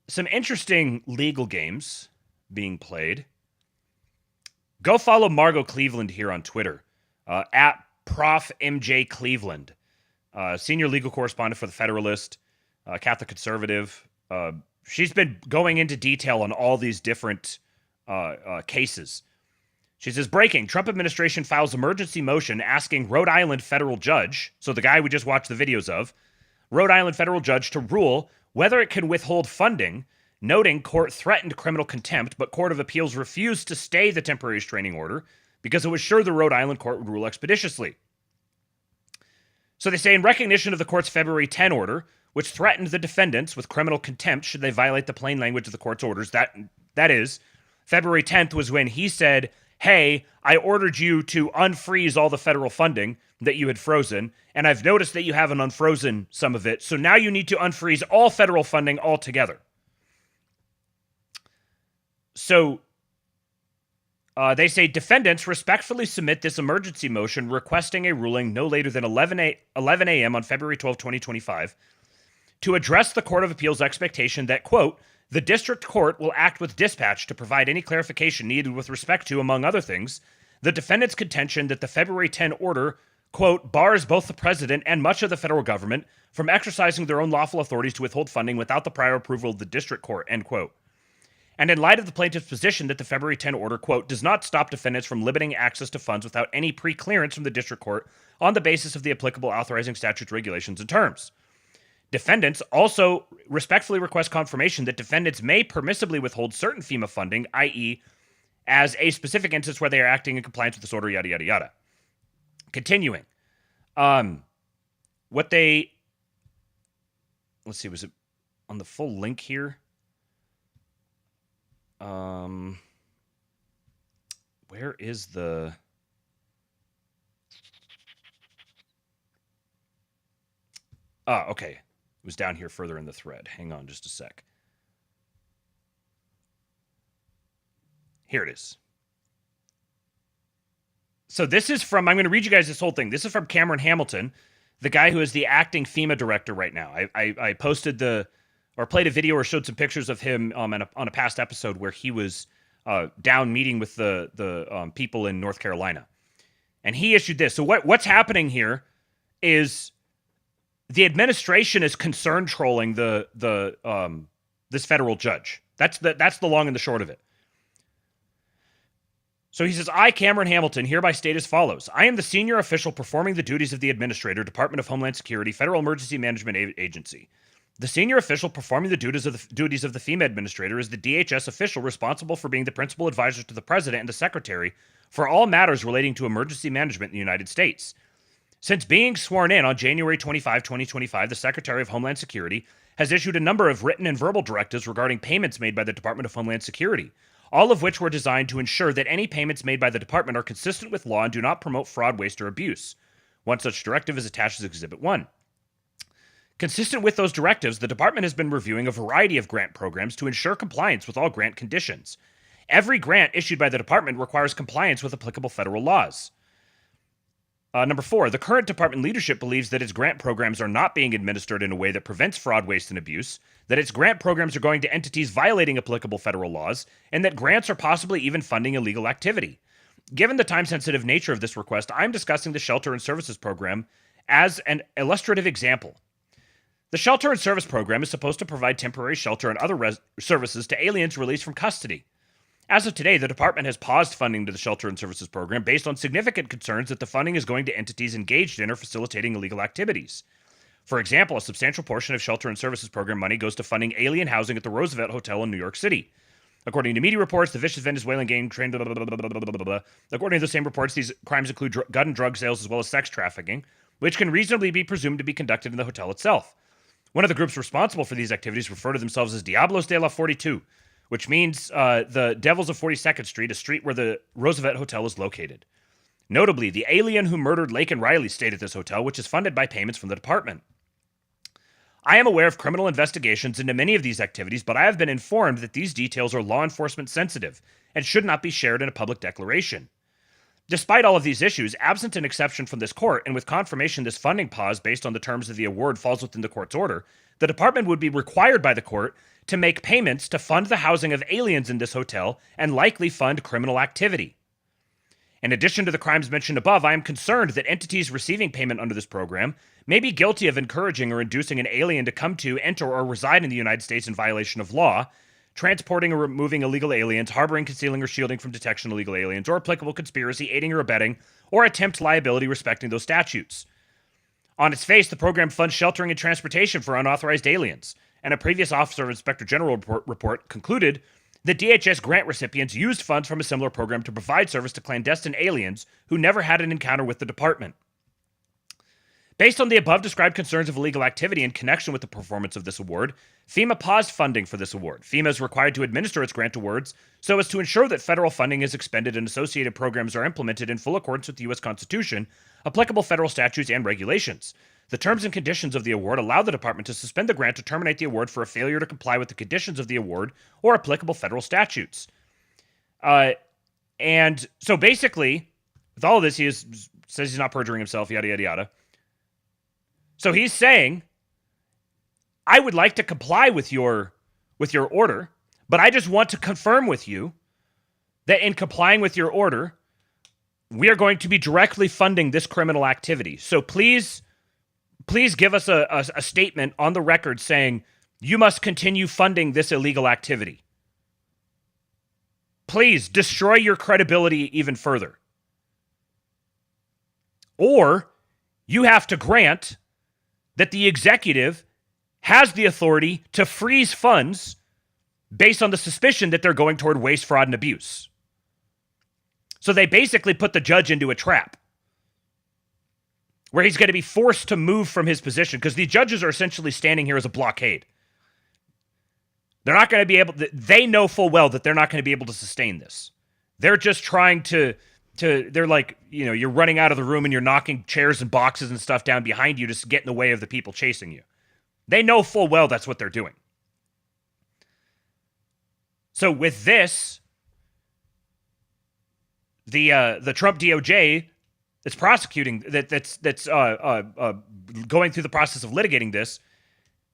some interesting legal games being played. Go follow Margot Cleveland here on Twitter, at Prof. MJ Cleveland, senior legal correspondent for The Federalist, Catholic conservative. She's been going into detail on all these different cases. She says, breaking, Trump administration files emergency motion asking Rhode Island federal judge, so the guy we just watched the videos of, Rhode Island federal judge to rule whether it can withhold funding, noting court threatened criminal contempt, but Court of Appeals refused to stay the temporary restraining order because it was sure the Rhode Island court would rule expeditiously. So they say in recognition of the court's February 10 order, which threatened the defendants with criminal contempt should they violate the plain language of the court's orders, that is, February 10th was when he said, hey, I ordered you to unfreeze all the federal funding that you had frozen, and I've noticed that you haven't unfrozen some of it, so now you need to unfreeze all federal funding altogether. So They say defendants respectfully submit this emergency motion requesting a ruling no later than 11 a.m. on February 12, 2025, to address the Court of Appeals' expectation that, quote, the district court will act with dispatch to provide any clarification needed with respect to, among other things, the defendant's contention that the February 10 order, quote, bars both the president and much of the federal government from exercising their own lawful authorities to withhold funding without the prior approval of the district court, end quote. And in light of the plaintiff's position that the February 10 order, quote, does not stop defendants from limiting access to funds without any pre-clearance from the district court on the basis of the applicable authorizing statutes, regulations, and terms. Defendants also respectfully request confirmation that defendants may permissibly withhold certain FEMA funding, i.e., as a specific instance where they are acting in compliance with this order, yada, yada, yada. Continuing. What they... Let's see, was it on the full link here? Where is the... okay. It was down here further in the thread. Hang on just a sec. Here it is. So this is from, I'm going to read you guys this whole thing. This is from Cameron Hamilton, the guy who is the acting FEMA director right now. I posted or played a video or showed some pictures of him on a past episode where he was down meeting with the people in North Carolina. And he issued this. So what's happening here is the administration is concern trolling this federal judge. That's the long and the short of it. So he says, I, Cameron Hamilton, hereby state as follows. I am the senior official performing the duties of the administrator, Department of Homeland Security, Federal Emergency Management Agency. The senior official performing the duties of the FEMA administrator is the DHS official responsible for being the principal advisor to the president and the secretary for all matters relating to emergency management in the United States. Since being sworn in on January 25, 2025, the Secretary of Homeland Security has issued a number of written and verbal directives regarding payments made by the Department of Homeland Security, all of which were designed to ensure that any payments made by the department are consistent with law and do not promote fraud, waste, or abuse. One such directive is attached as Exhibit 1. Consistent with those directives, the department has been reviewing a variety of grant programs to ensure compliance with all grant conditions. Every grant issued by the department requires compliance with applicable federal laws. Number 4, the current department leadership believes that its grant programs are not being administered in a way that prevents fraud, waste, and abuse, that its grant programs are going to entities violating applicable federal laws, and that grants are possibly even funding illegal activity. Given the time-sensitive nature of this request, I'm discussing the Shelter and Services Program as an illustrative example. The Shelter and Service Program is supposed to provide temporary shelter and other services to aliens released from custody. As of today, the department has paused funding to the Shelter and Services Program based on significant concerns that the funding is going to entities engaged in or facilitating illegal activities. For example, a substantial portion of Shelter and Services Program money goes to funding alien housing at the Roosevelt Hotel in New York City. According to media reports, the vicious Venezuelan gang trained... According to the same reports, these crimes include gun and drug sales as well as sex trafficking, which can reasonably be presumed to be conducted in the hotel itself. One of the groups responsible for these activities refer to themselves as Diablos de la 42, which means the Devils of 42nd Street, a street where the Roosevelt Hotel is located. Notably, the alien who murdered Lake and Riley stayed at this hotel, which is funded by payments from the department. I am aware of criminal investigations into many of these activities, but I have been informed that these details are law enforcement sensitive and should not be shared in a public declaration. Despite all of these issues, absent an exception from this court, and with confirmation this funding pause based on the terms of the award falls within the court's order, the department would be required by the court to make payments to fund the housing of aliens in this hotel and likely fund criminal activity. In addition to the crimes mentioned above, I am concerned that entities receiving payment under this program may be guilty of encouraging or inducing an alien to come to, enter, or reside in the United States in violation of law, transporting or removing illegal aliens, harboring, concealing, or shielding from detection illegal aliens, or applicable conspiracy, aiding or abetting, or attempt liability respecting those statutes. On its face, the program funds sheltering and transportation for unauthorized aliens, and a previous Officer of Inspector General report concluded that DHS grant recipients used funds from a similar program to provide service to clandestine aliens who never had an encounter with the department. Based on the above-described concerns of illegal activity in connection with the performance of this award, FEMA paused funding for this award. FEMA is required to administer its grant awards so as to ensure that federal funding is expended and associated programs are implemented in full accordance with the U.S. Constitution, applicable federal statutes, and regulations. The terms and conditions of the award allow the department to suspend the grant to terminate the award for a failure to comply with the conditions of the award or applicable federal statutes. And so basically, with all of this, says he's not perjuring himself, yada, yada, yada. So he's saying, I would like to comply with your order, but I just want to confirm with you that in complying with your order, we are going to be directly funding this criminal activity. So please give us a statement on the record saying you must continue funding this illegal activity. Please destroy your credibility even further. Or you have to grant that the executive has the authority to freeze funds based on the suspicion that they're going toward waste, fraud, and abuse. So they basically put the judge into a trap where he's going to be forced to move from his position because the judges are essentially standing here as a blockade. They're not going to be able to, they know full well that they're not going to be able to sustain this. They're just trying to they're like, you know, you're running out of the room and you're knocking chairs and boxes and stuff down behind you to get in the way of the people chasing you. They know full well that's what they're doing. So with this, the Trump DOJ that's prosecuting that's going through the process of litigating this,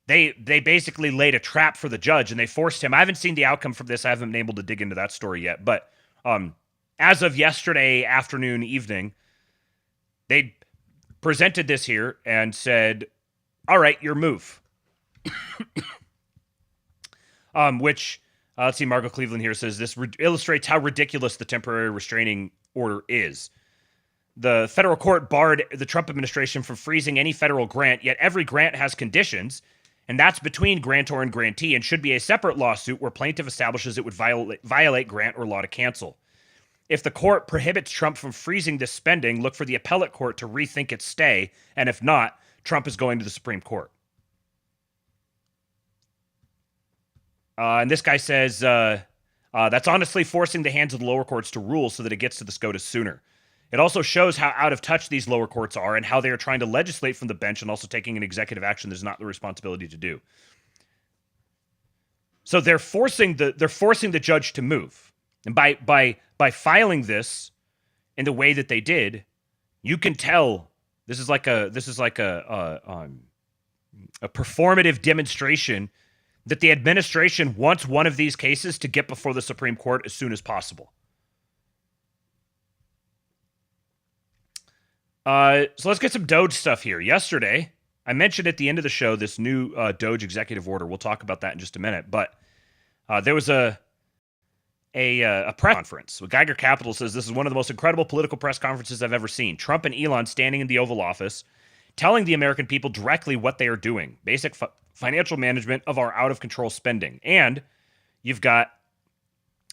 they basically laid a trap for the judge and they forced him. I haven't seen the outcome from this. I haven't been able to dig into that story yet, but as of yesterday afternoon, evening, they presented this here and said, all right, your move. Which, let's see, Margot Cleveland here says, this illustrates how ridiculous the temporary restraining order is. The federal court barred the Trump administration from freezing any federal grant, yet every grant has conditions, and that's between grantor and grantee, and should be a separate lawsuit where plaintiff establishes it would violate grant or law to cancel. If the court prohibits Trump from freezing this spending, look for the appellate court to rethink its stay, and if not, Trump is going to the Supreme Court. And this guy says, that's honestly forcing the hands of the lower courts to rule so that it gets to the SCOTUS sooner. It also shows how out of touch these lower courts are and how they are trying to legislate from the bench and also taking an executive action that is not their responsibility to do. So they're forcing the judge to move. And by filing this in the way that they did, you can tell this is like a performative demonstration that the administration wants one of these cases to get before the Supreme Court as soon as possible. So let's get some DOGE stuff here. Yesterday, I mentioned at the end of the show this new DOGE executive order. We'll talk about that in just a minute. But there was a press conference. Geiger Capital says this is one of the most incredible political press conferences I've ever seen. Trump and Elon standing in the Oval Office, telling the American people directly what they are doing. Basic financial management of our out-of-control spending. And you've got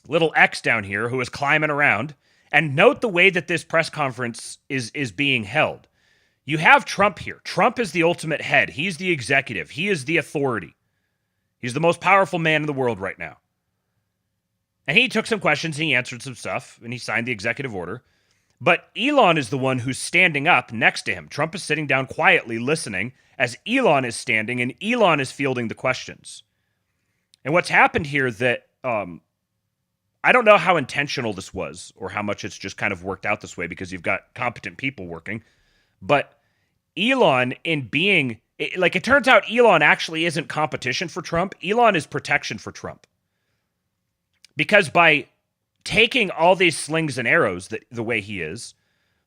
little X down here who is climbing around. And note the way that this press conference is being held. You have Trump here. Trump is the ultimate head. He's the executive. He is the authority. He's the most powerful man in the world right now. And he took some questions and he answered some stuff and he signed the executive order. But Elon is the one who's standing up next to him. Trump is sitting down quietly listening as Elon is standing and Elon is fielding the questions. And what's happened here that I don't know how intentional this was or how much it's just kind of worked out this way because you've got competent people working. But Elon it turns out Elon actually isn't competition for Trump. Elon is protection for Trump. Because by taking all these slings and arrows the way he is,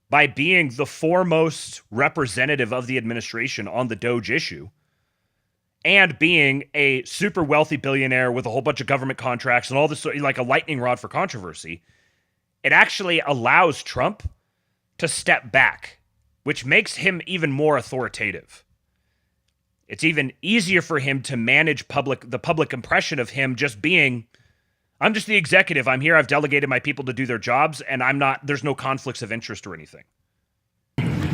by being the foremost representative of the administration on the DOGE issue, and being a super wealthy billionaire with a whole bunch of government contracts and all this, like a lightning rod for controversy, it actually allows Trump to step back, which makes him even more authoritative. It's even easier for him to manage the public impression of him just being, I'm just the executive. I'm here. I've delegated my people to do their jobs, and there's no conflicts of interest or anything.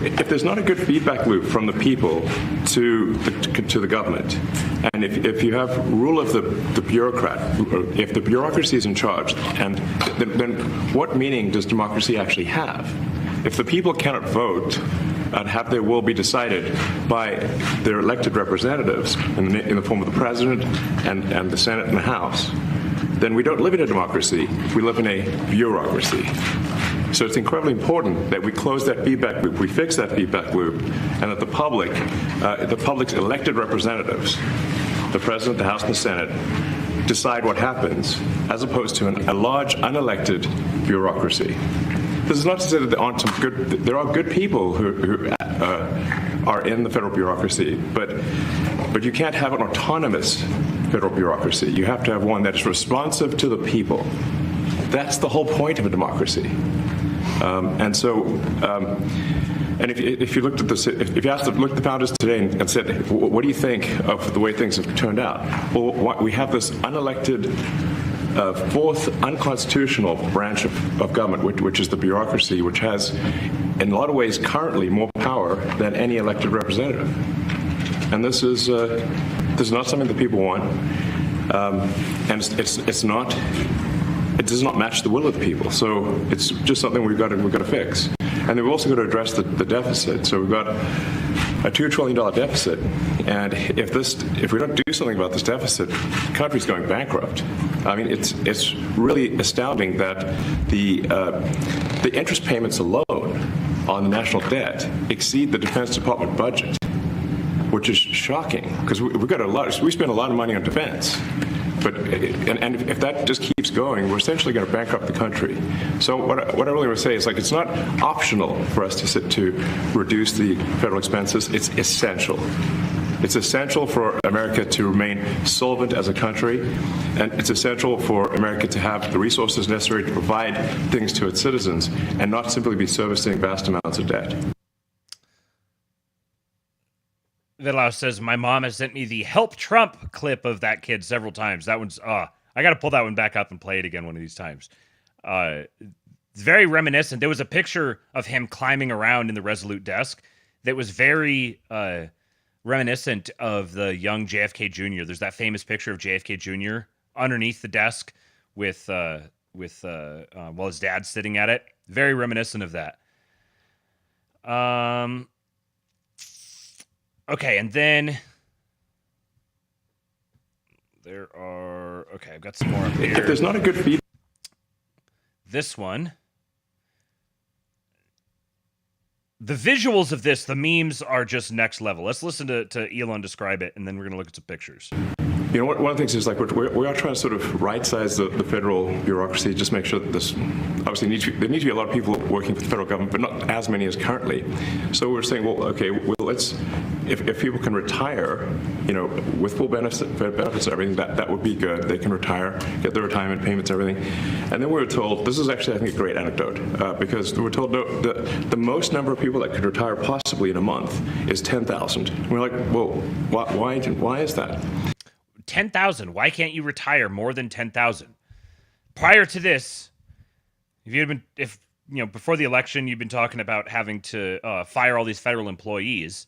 If there's not a good feedback loop from the people to the government, and if you have rule of the bureaucrat, if the bureaucracy is in charge, and then what meaning does democracy actually have? If the people cannot vote and have their will be decided by their elected representatives in the form of the president and the Senate and the House, then we don't live in a democracy, we live in a bureaucracy. So it's incredibly important that we close that feedback loop, we fix that feedback loop, and that the public's elected representatives, the President, the House, and the Senate, decide what happens, as opposed to a large unelected bureaucracy. This is not to say that there are good people who are in the federal bureaucracy, but you can't have an autonomous federal bureaucracy. You have to have one that is responsive to the people. That's the whole point of a democracy. And if you looked at this, if you asked the founders today and said, what do you think of the way things have turned out? Well, we have this unelected, fourth unconstitutional branch of government, which is the bureaucracy, which has, in a lot of ways, currently more power than any elected representative. And this is not something that people want, and it does not match the will of the people. So it's just something we've got to fix. And then we've also got to address the deficit. So we've got a $2 trillion deficit, and if we don't do something about this deficit, the country's going bankrupt. I mean, it's really astounding that the interest payments alone on the national debt exceed the Defense Department budget, which is shocking because we spend a lot of money on defense. But if that just keeps going, we're essentially going to bankrupt the country. So what I really want to say is, like, it's not optional for us to reduce the federal expenses. It's essential. It's essential for America to remain solvent as a country, and it's essential for America to have the resources necessary to provide things to its citizens and not simply be servicing vast amounts of debt. Vidlau says, my mom has sent me the Help Trump clip of that kid several times. That one's, I got to pull that one back up and play it again one of these times. It's very reminiscent. There was a picture of him climbing around in the Resolute desk that was very reminiscent of the young JFK Jr. There's that famous picture of JFK Jr. underneath the desk with while his dad's sitting at it. Very reminiscent of that. Okay, and then I've got some more up here. If there's not a good feed. This one. The visuals of this, the memes are just next level. Let's listen to Elon describe it, and then we're going to look at some pictures. You know, one of the things is, like, we are trying to sort of right-size the federal bureaucracy, just make sure that this, obviously there need to be a lot of people working for the federal government, but not as many as currently. So we're saying, well, okay, let's, if people can retire, you know, with full benefits and everything, that would be good. They can retire, get their retirement payments, everything. And then we were told, this is actually, I think, a great anecdote, because we were told the most number of people that could retire possibly in a month is 10,000. We're like, well, why is that? 10,000. Why can't you retire more than 10,000? Prior to this, if before the election, you've been talking about having to fire all these federal employees.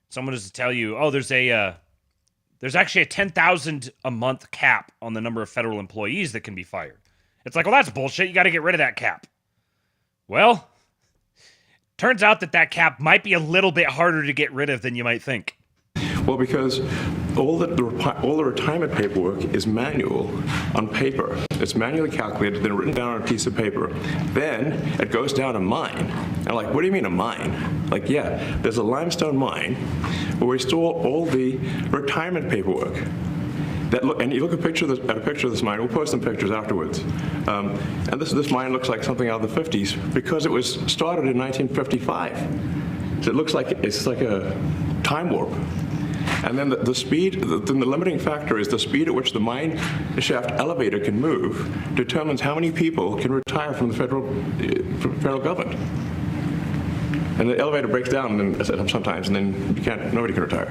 Someone was to tell you, oh, there's actually a 10,000 a month cap on the number of federal employees that can be fired. It's like, well, that's bullshit. You got to get rid of that cap. Well, turns out that cap might be a little bit harder to get rid of than you might think. Well, because all the retirement paperwork is manual on paper. It's manually calculated, then written down on a piece of paper. Then it goes down a mine. And like, what do you mean a mine? Like, yeah, there's a limestone mine where we store all the retirement paperwork. And you look at a picture of this mine. We'll post some pictures afterwards. And this mine looks like something out of the 50s because it was started in 1955. So it looks like it's like a time warp. And then the speed, the limiting factor is the speed at which the mine shaft elevator can move determines how many people can retire from the federal government. And the elevator breaks down sometimes, and then nobody can retire.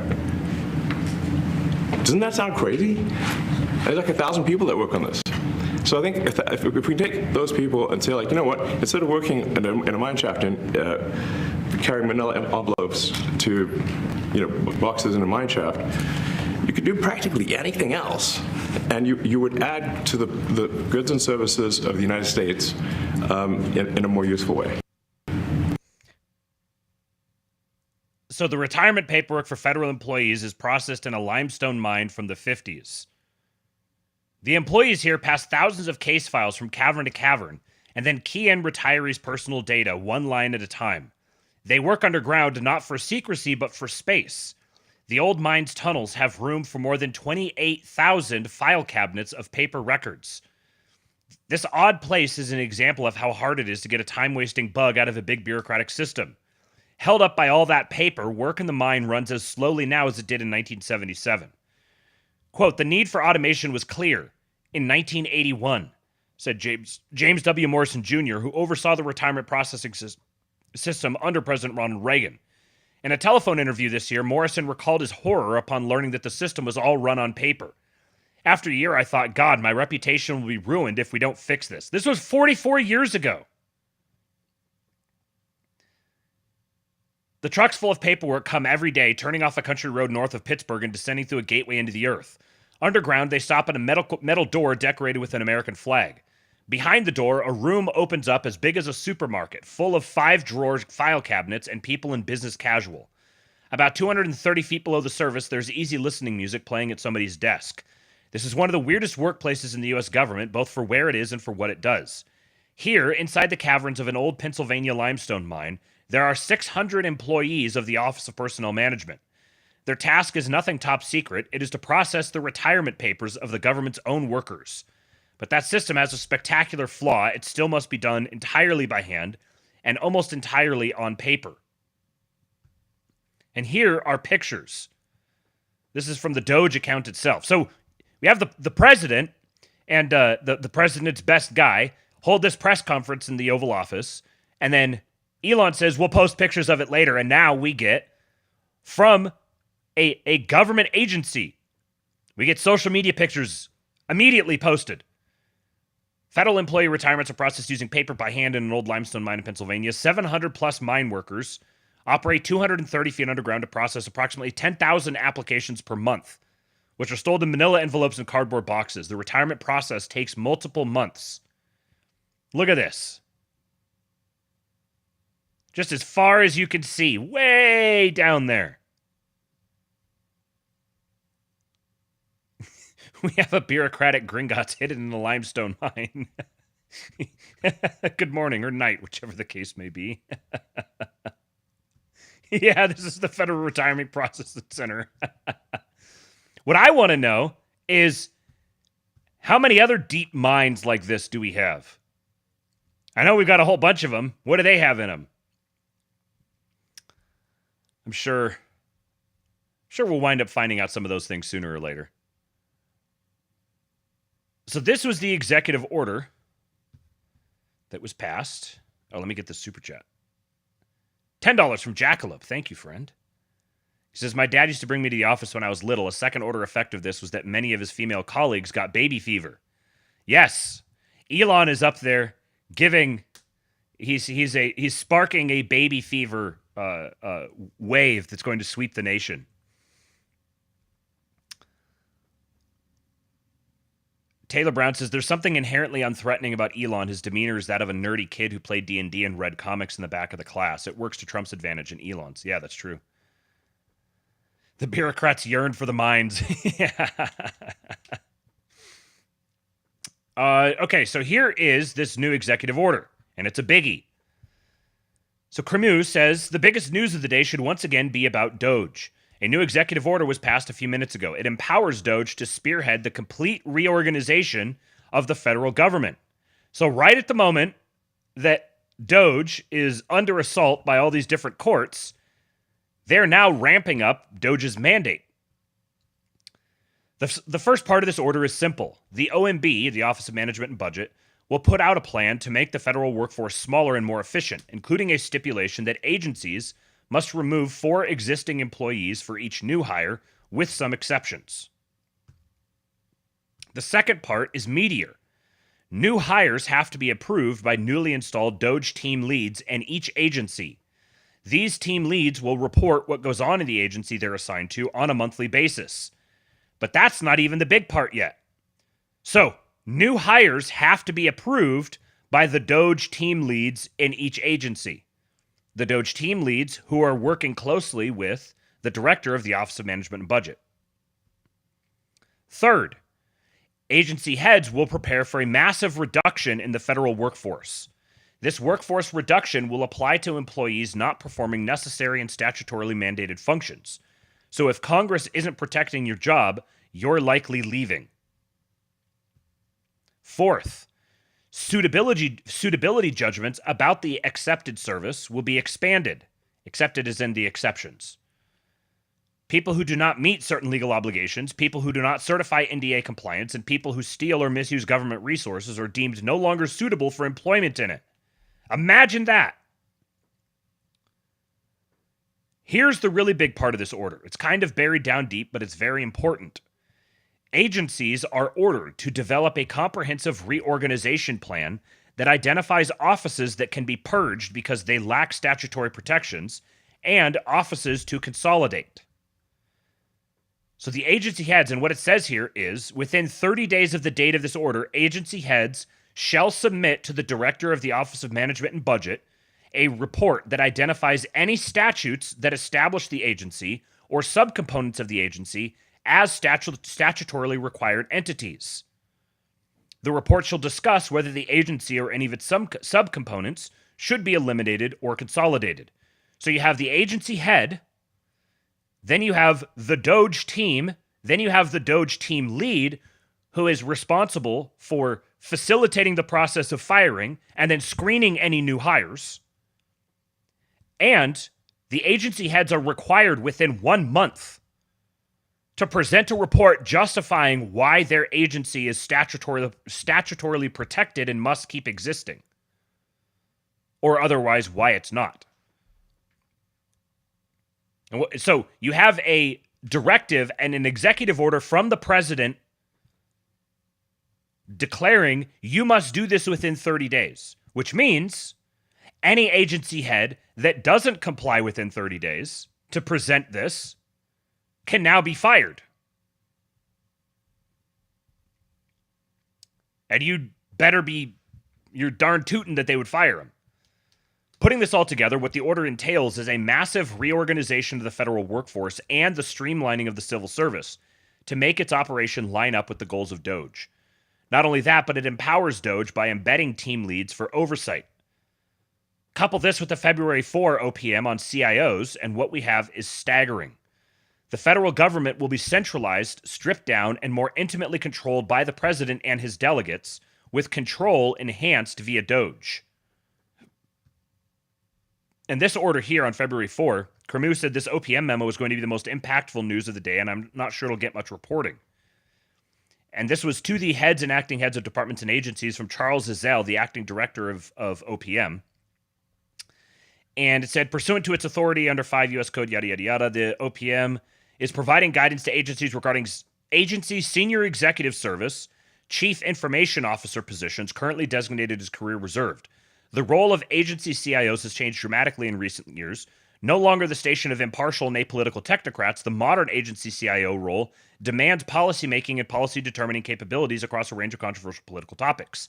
Doesn't that sound crazy? There's like 1,000 people that work on this. So I think if we take those people and say, like, you know what, instead of working in a mine shaft and carrying manila envelopes to boxes in a mine shaft, you could do practically anything else, and you would add to the goods and services of the United States in a more useful way. So the retirement paperwork for federal employees is processed in a limestone mine from the 50s. The employees here pass thousands of case files from cavern to cavern and then key in retirees' personal data one line at a time. They work underground not for secrecy but for space. The old mine's tunnels have room for more than 28,000 file cabinets of paper records. This odd place is an example of how hard it is to get a time-wasting bug out of a big bureaucratic system. Held up by all that paper, work in the mine runs as slowly now as it did in 1977. Quote, the need for automation was clear in 1981, said James W. Morrison Jr., who oversaw the retirement processing system under President Ronald Reagan. In a telephone interview this year, Morrison recalled his horror upon learning that the system was all run on paper. After a year, I thought, God, my reputation will be ruined if we don't fix this. This was 44 years ago. The trucks full of paperwork come every day, turning off a country road north of Pittsburgh and descending through a gateway into the earth. Underground, they stop at a metal door decorated with an American flag. Behind the door, a room opens up as big as a supermarket, full of 5-drawer file cabinets and people in business casual. About 230 feet below the surface, there's easy listening music playing at somebody's desk. This is one of the weirdest workplaces in the U.S. government, both for where it is and for what it does. Here, inside the caverns of an old Pennsylvania limestone mine, there are 600 employees of the Office of Personnel Management. Their task is nothing top secret. It is to process the retirement papers of the government's own workers. But that system has a spectacular flaw. It still must be done entirely by hand and almost entirely on paper. And here are pictures. This is from the DOGE account itself. So we have the president and the president's best guy hold this press conference in the Oval Office, and then Elon says, we'll post pictures of it later, and now we get from a government agency, we get social media pictures immediately posted. Federal employee retirements are processed using paper by hand in an old limestone mine in Pennsylvania. 700 plus mine workers operate 230 feet underground to process approximately 10,000 applications per month, which are stored in manila envelopes and cardboard boxes. The retirement process takes multiple months. Look at this. Just as far as you can see, way down there. We have a bureaucratic Gringotts hidden in the limestone mine. Good morning or night, whichever the case may be. Yeah, this is the Federal Retirement Processing Center. What I want to know is how many other deep mines like this do we have? I know we've got a whole bunch of them. What do they have in them? I'm sure we'll wind up finding out some of those things sooner or later. So this was the executive order that was passed. Oh, let me get the super chat. $10 from Jackalope. Thank you, friend. He says, my dad used to bring me to the office when I was little. A second order effect of this was that many of his female colleagues got baby fever. Yes, Elon is up there giving, he's sparking a baby fever wave that's going to sweep the nation. Taylor Brown says, there's something inherently unthreatening about Elon. His demeanor is that of a nerdy kid who played D&D and read comics in the back of the class. It works to Trump's advantage and Elon's. Yeah, that's true. The bureaucrats yearn for the mines. Okay, so here is this new executive order, and it's a biggie. So Cremu says, the biggest news of the day should once again be about DOGE. A new executive order was passed a few minutes ago. It empowers DOGE to spearhead the complete reorganization of the federal government. So right at the moment that DOGE is under assault by all these different courts, they're now ramping up DOGE's mandate. The first part of this order is simple. The OMB, the Office of Management and Budget, will put out a plan to make the federal workforce smaller and more efficient, including a stipulation that agencies must remove 4 existing employees for each new hire, with some exceptions. The second part is meatier. New hires have to be approved by newly installed DOGE team leads and each agency. These team leads will report what goes on in the agency they're assigned to on a monthly basis. But that's not even the big part yet. So, new hires have to be approved by the DOGE team leads in each agency. The DOGE team leads who are working closely with the director of the Office of Management and Budget. Third, Agency heads will prepare for a massive reduction in the federal workforce. This workforce reduction will apply to employees not performing necessary and statutorily mandated functions. So if Congress isn't protecting your job, you're likely leaving. Fourth, suitability judgments about the accepted service will be expanded. Accepted as in the exceptions. People who do not meet certain legal obligations, people who do not certify NDA compliance, and people who steal or misuse government resources are deemed no longer suitable for employment in it. Imagine that. Here's the really big part of this order. It's kind of buried down deep, but it's very important. Agencies are ordered to develop a comprehensive reorganization plan that identifies offices that can be purged because they lack statutory protections and offices to consolidate. So the agency heads, and what it says here is, within 30 days of the date of this order, agency heads shall submit to the Director of the Office of Management and Budget a report that identifies any statutes that establish the agency or subcomponents of the agency as statutorily required entities. The report shall discuss whether the agency or any of its subcomponents should be eliminated or consolidated. So you have the agency head, then you have the DOGE team, then you have the DOGE team lead, who is responsible for facilitating the process of firing and then screening any new hires. And the agency heads are required within 1 month to present a report justifying why their agency is statutorily protected and must keep existing, or otherwise why it's not. And so you have a directive and an executive order from the president declaring you must do this within 30 days, which means any agency head that doesn't comply within 30 days to present this can now be fired. And you're darn tootin' that they would fire him. Putting this all together, what the order entails is a massive reorganization of the federal workforce and the streamlining of the civil service to make its operation line up with the goals of DOGE. Not only that, but it empowers DOGE by embedding team leads for oversight. Couple this with the February 4 OPM on CIOs, and what we have is staggering. The federal government will be centralized, stripped down, and more intimately controlled by the president and his delegates, with control enhanced via DOGE. And this order here on February 4, Cremu said this OPM memo is going to be the most impactful news of the day, and I'm not sure it'll get much reporting. And this was to the heads and acting heads of departments and agencies from Charles Ezell, the acting director of OPM. And it said, pursuant to its authority under 5 U.S. Code, yada, yada, yada, the OPM is providing guidance to agencies regarding agency senior executive service, chief information officer positions currently designated as career reserved. The role of agency CIOs has changed dramatically in recent years. No longer the station of impartial and apolitical technocrats, the modern agency CIO role demands policymaking and policy determining capabilities across a range of controversial political topics.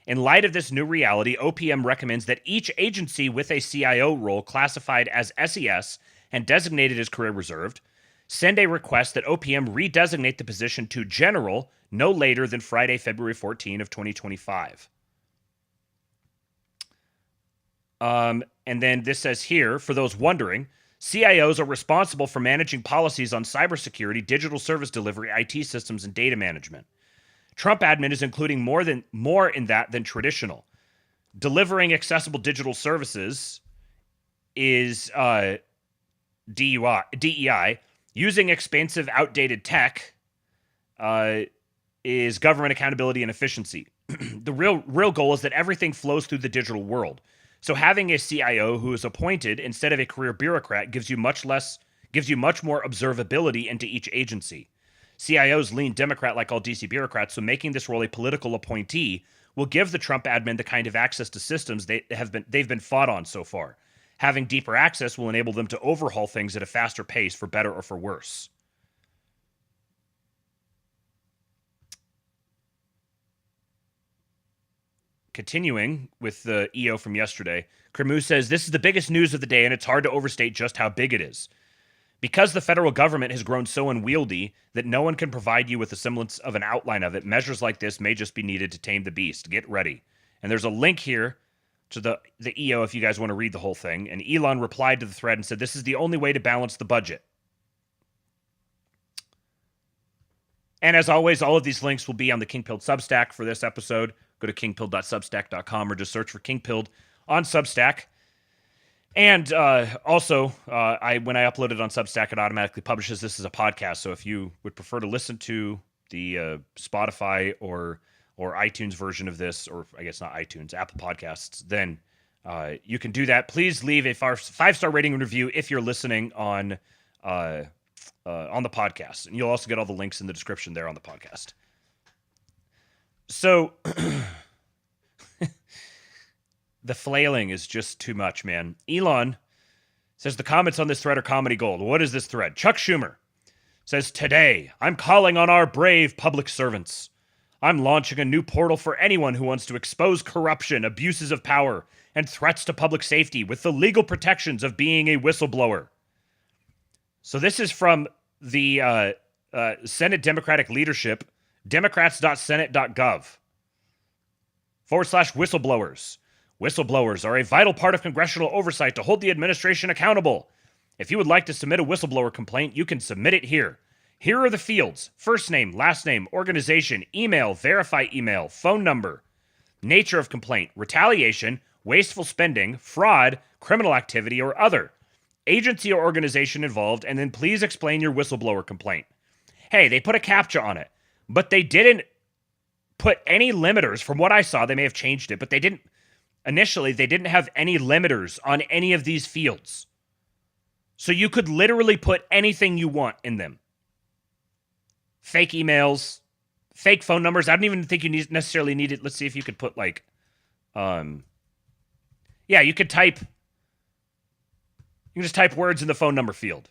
In light of this new reality, OPM recommends that each agency with a CIO role classified as SES and designated as career reserved send a request that OPM redesignate the position to general no later than Friday, February 14 of 2025. And then this says here, for those wondering, CIOs are responsible for managing policies on cybersecurity, digital service delivery, IT systems, and data management. Trump admin is including more in that than traditional. Delivering accessible digital services is DEI. Using expensive, outdated tech is government accountability and efficiency. The real goal is that everything flows through the digital world. So having a CIO who is appointed instead of a career bureaucrat gives you much more observability into each agency. CIOs lean Democrat like all DC bureaucrats, so making this role a political appointee will give the Trump admin the kind of access to systems they've been fought on so far. Having deeper access will enable them to overhaul things at a faster pace, for better or for worse. Continuing with the EO from yesterday, Cremu says, this is the biggest news of the day, and it's hard to overstate just how big it is. Because the federal government has grown so unwieldy that no one can provide you with a semblance of an outline of it, measures like this may just be needed to tame the beast. Get ready. And there's a link here to the EO if you guys want to read the whole thing. And Elon replied to the thread and said, this is the only way to balance the budget. And as always, all of these links will be on the King Pilled Substack for this episode. Go to kingpilled.substack.com or just search for King Pilled on Substack. And also, when I upload it on Substack, it automatically publishes this as a podcast. So if you would prefer to listen to the Spotify or iTunes version of this, or I guess not iTunes, Apple Podcasts, then you can do that. Please leave a 5-star rating and review if you're listening on the podcast. And you'll also get all the links in the description there on the podcast. So the flailing is just too much, man. Elon says the comments on this thread are comedy gold. What is this thread? Chuck Schumer says, today, I'm calling on our brave public servants. I'm launching a new portal for anyone who wants to expose corruption, abuses of power, and threats to public safety with the legal protections of being a whistleblower. So this is from the Senate Democratic leadership, democrats.senate.gov/whistleblowers. Whistleblowers are a vital part of congressional oversight to hold the administration accountable. If you would like to submit a whistleblower complaint, you can submit it here. Here are the fields: first name, last name, organization, email, verify email, phone number, nature of complaint, retaliation, wasteful spending, fraud, criminal activity, or other, agency or organization involved, and then please explain your whistleblower complaint. Hey, they put a CAPTCHA on it, but they didn't put any limiters. From what I saw, they may have changed it, but they didn't. Initially, they didn't have any limiters on any of these fields. So you could literally put anything you want in them. Fake emails, fake phone numbers. I don't even think you necessarily need it. Let's see if you could put like, you could type, you can just type words in the phone number field.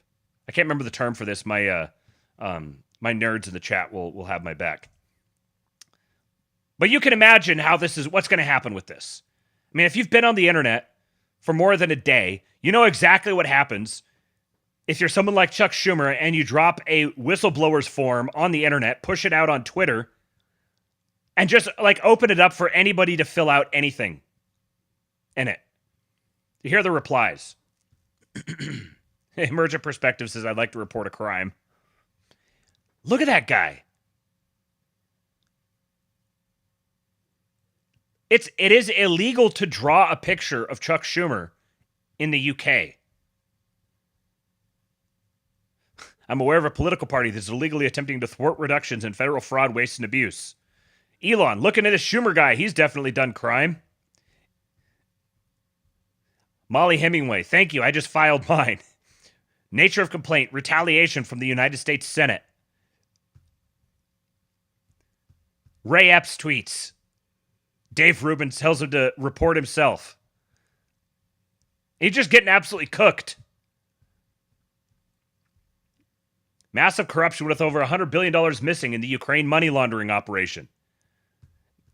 I can't remember the term for this. My nerds in the chat will have my back. But you can imagine how what's going to happen with this. I mean, if you've been on the internet for more than a day, you know exactly what happens if you're someone like Chuck Schumer and you drop a whistleblower's form on the internet, push it out on Twitter, and just like open it up for anybody to fill out anything in it. You hear the replies. Emergent Perspective says, I'd like to report a crime. Look at that guy. It is illegal to draw a picture of Chuck Schumer in the UK. I'm aware of a political party that's illegally attempting to thwart reductions in federal fraud, waste, and abuse. Elon, looking at this Schumer guy, he's definitely done crime. Molly Hemingway, thank you, I just filed mine. Nature of complaint, retaliation from the United States Senate. Ray Epps tweets. Dave Rubin tells him to report himself. He's just getting absolutely cooked. Massive corruption with over $100 billion missing in the Ukraine money laundering operation.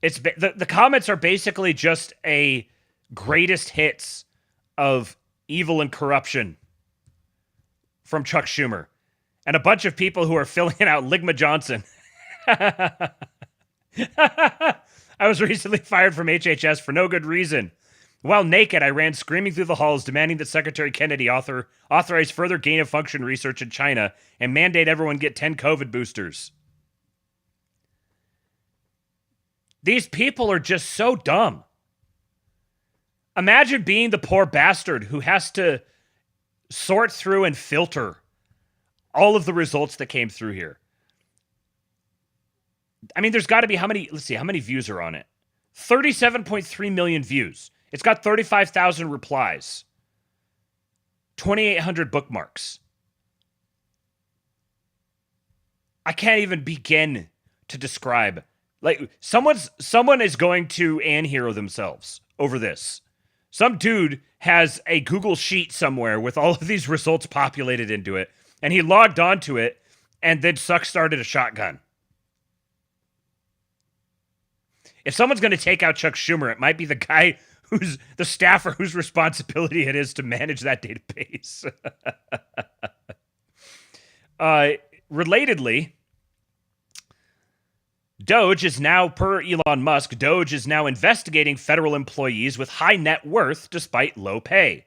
The comments are basically just a greatest hits of evil and corruption from Chuck Schumer. And a bunch of people who are filling it out. Ligma Johnson. I was recently fired from HHS for no good reason. While naked, I ran screaming through the halls demanding that Secretary Kennedy authorize further gain-of-function research in China and mandate everyone get 10 COVID boosters. These people are just so dumb. Imagine being the poor bastard who has to sort through and filter all of the results that came through here. I mean, there's got to be how many views are on it? 37.3 million views. It's got 35,000 replies. 2,800 bookmarks. I can't even begin to describe. Like, someone is going to anhero themselves over this. Some dude has a Google sheet somewhere with all of these results populated into it, and he logged onto it and then started a shotgun. If someone's going to take out Chuck Schumer, it might be the guy who's the staffer whose responsibility it is to manage that database. Relatedly, DOGE is now, per Elon Musk, DOGE is now investigating federal employees with high net worth despite low pay.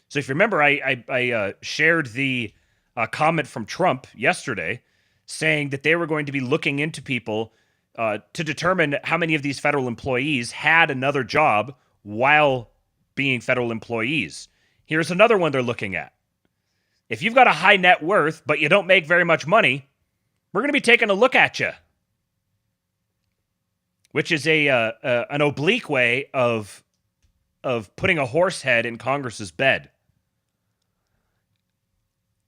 So if you remember, I shared the comment from Trump yesterday saying that they were going to be looking into people to determine how many of these federal employees had another job while being federal employees. Here's another one they're looking at. If you've got a high net worth, but you don't make very much money, we're going to be taking a look at you. Which is an oblique way of putting a horse head in Congress's bed.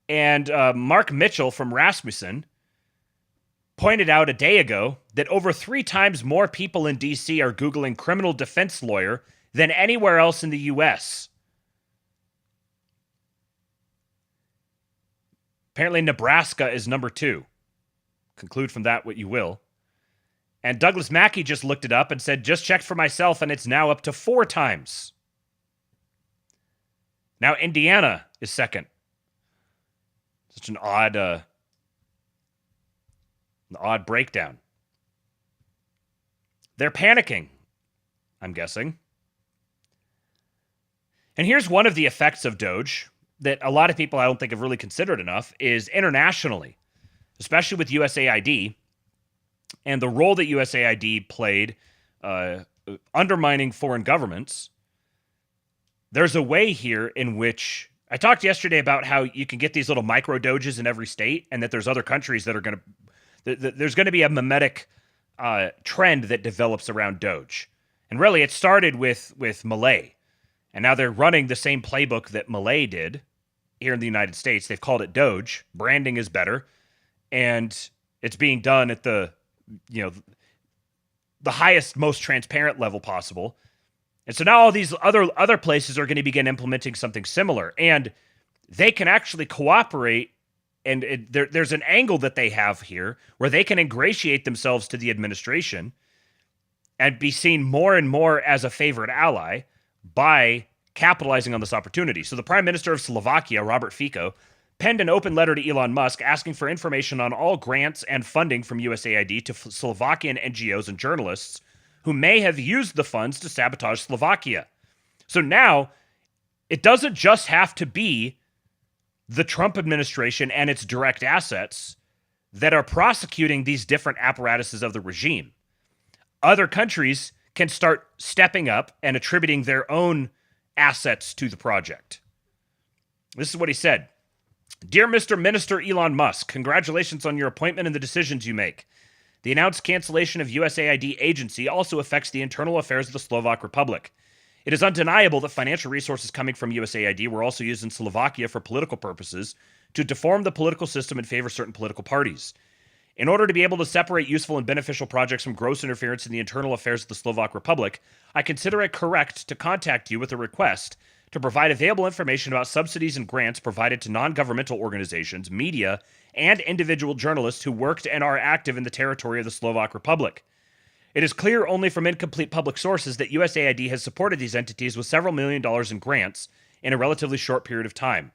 And Mark Mitchell from Rasmussen pointed out a day ago that over 3 times more people in D.C. are Googling criminal defense lawyer than anywhere else in the U.S. Apparently, Nebraska is number 2. Conclude from that what you will. And Douglas Mackey just looked it up and said, just checked for myself, and it's now up to 4 times. Now Indiana is second. Such an odd breakdown. They're panicking, I'm guessing. And here's one of the effects of DOGE that a lot of people I don't think have really considered enough is internationally, especially with USAID, and the role that USAID played undermining foreign governments. There's a way here in which I talked yesterday about how you can get these little micro doges in every state, and that there's other countries that are going to, there's going to be a mimetic trend that develops around Doge. And really, it started with Malay, and now they're running the same playbook that Malay did here in the United States. They've called it Doge. Branding is better, and it's being done at the highest, most transparent level possible. And so now all these other places are going to begin implementing something similar, and they can actually cooperate. And there's an angle that they have here where they can ingratiate themselves to the administration and be seen more and more as a favored ally by capitalizing on this opportunity. So the Prime Minister of Slovakia, Robert Fico, penned an open letter to Elon Musk asking for information on all grants and funding from USAID to Slovakian NGOs and journalists who may have used the funds to sabotage Slovakia. So now, it doesn't just have to be the Trump administration and its direct assets that are prosecuting these different apparatuses of the regime. Other countries can start stepping up and attributing their own assets to the project. This is what he said. Dear Mr. Minister Elon Musk, congratulations on your appointment and the decisions you make. The announced cancellation of USAID agency also affects the internal affairs of the Slovak Republic. It is undeniable that financial resources coming from USAID were also used in Slovakia for political purposes to deform the political system and favor certain political parties. In order to be able to separate useful and beneficial projects from gross interference in the internal affairs of the Slovak Republic, I consider it correct to contact you with a request to provide available information about subsidies and grants provided to non-governmental organizations, media, and individual journalists who worked and are active in the territory of the Slovak Republic. It is clear only from incomplete public sources that USAID has supported these entities with several $1 million in grants in a relatively short period of time.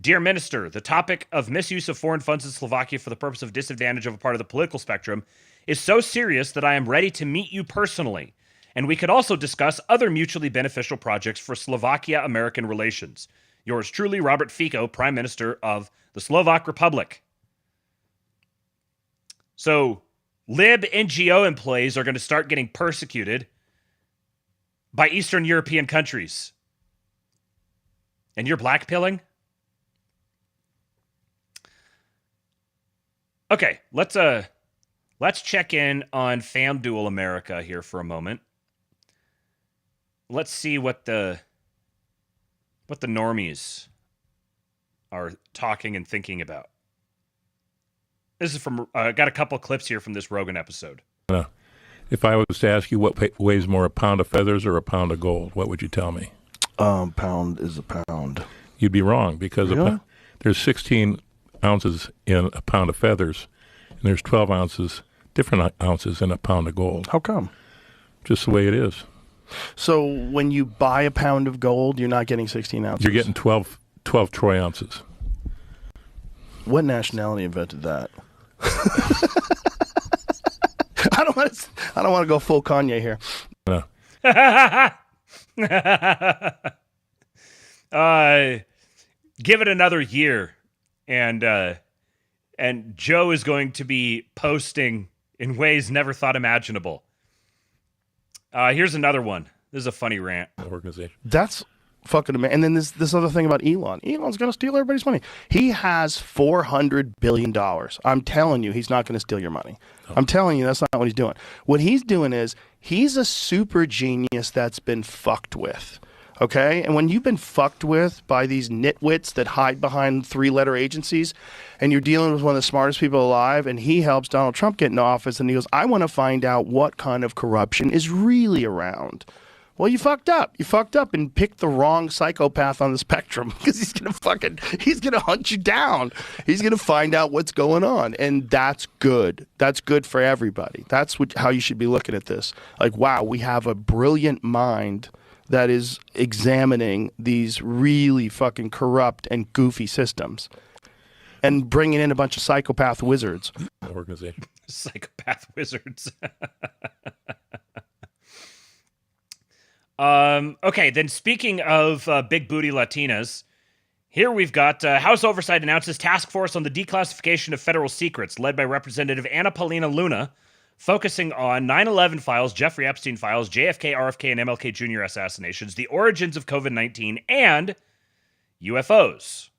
Dear Minister, the topic of misuse of foreign funds in Slovakia for the purpose of disadvantage of a part of the political spectrum is so serious that I am ready to meet you personally, and we could also discuss other mutually beneficial projects for Slovakia-American relations. Yours truly, Robert Fico, Prime Minister of the Slovak Republic. So, lib NGO employees are going to start getting persecuted by Eastern European countries. And you're blackpilling? Okay, let's check in on FanDuel America here for a moment. Let's see what the normies are talking and thinking about. This is from got a couple clips here from this Rogan episode. If I was to ask you what weighs more, a pound of feathers or a pound of gold, what would you tell me? Pound is a pound. You'd be wrong because Really? There's 16 ounces in a pound of feathers, and there's 12 ounces, different ounces in a pound of gold. How come? Just the way it is. So when you buy a pound of gold, you're not getting 16 ounces. You're getting 12 troy ounces. What nationality invented that? I don't want to go full Kanye here. No. Give it another year, and Joe is going to be posting in ways never thought imaginable. Here's another one. This is a funny rant. Organization. That's fucking amazing. And then this other thing about Elon. Elon's going to steal everybody's money. He has $400 billion. I'm telling you, he's not going to steal your money. I'm telling you, that's not what he's doing. What he's doing is he's a super genius that's been fucked with. Okay? And when you've been fucked with by these nitwits that hide behind three-letter agencies, and you're dealing with one of the smartest people alive, and he helps Donald Trump get in office, and he goes, I want to find out what kind of corruption is really around. Well, you fucked up. You fucked up and picked the wrong psychopath on the spectrum, because he's going to hunt you down. He's going to find out what's going on. And that's good. That's good for everybody. That's how you should be looking at this. Like, wow, we have a brilliant mind that is examining these really fucking corrupt and goofy systems and bringing in a bunch of psychopath wizards. Organization. Psychopath wizards. Okay, then speaking of big booty Latinas, here we've got House Oversight announces task force on the declassification of federal secrets led by Representative Anna Paulina Luna, focusing on 9/11 files, Jeffrey Epstein files, JFK, RFK, and MLK Jr. assassinations, the origins of COVID-19, and UFOs.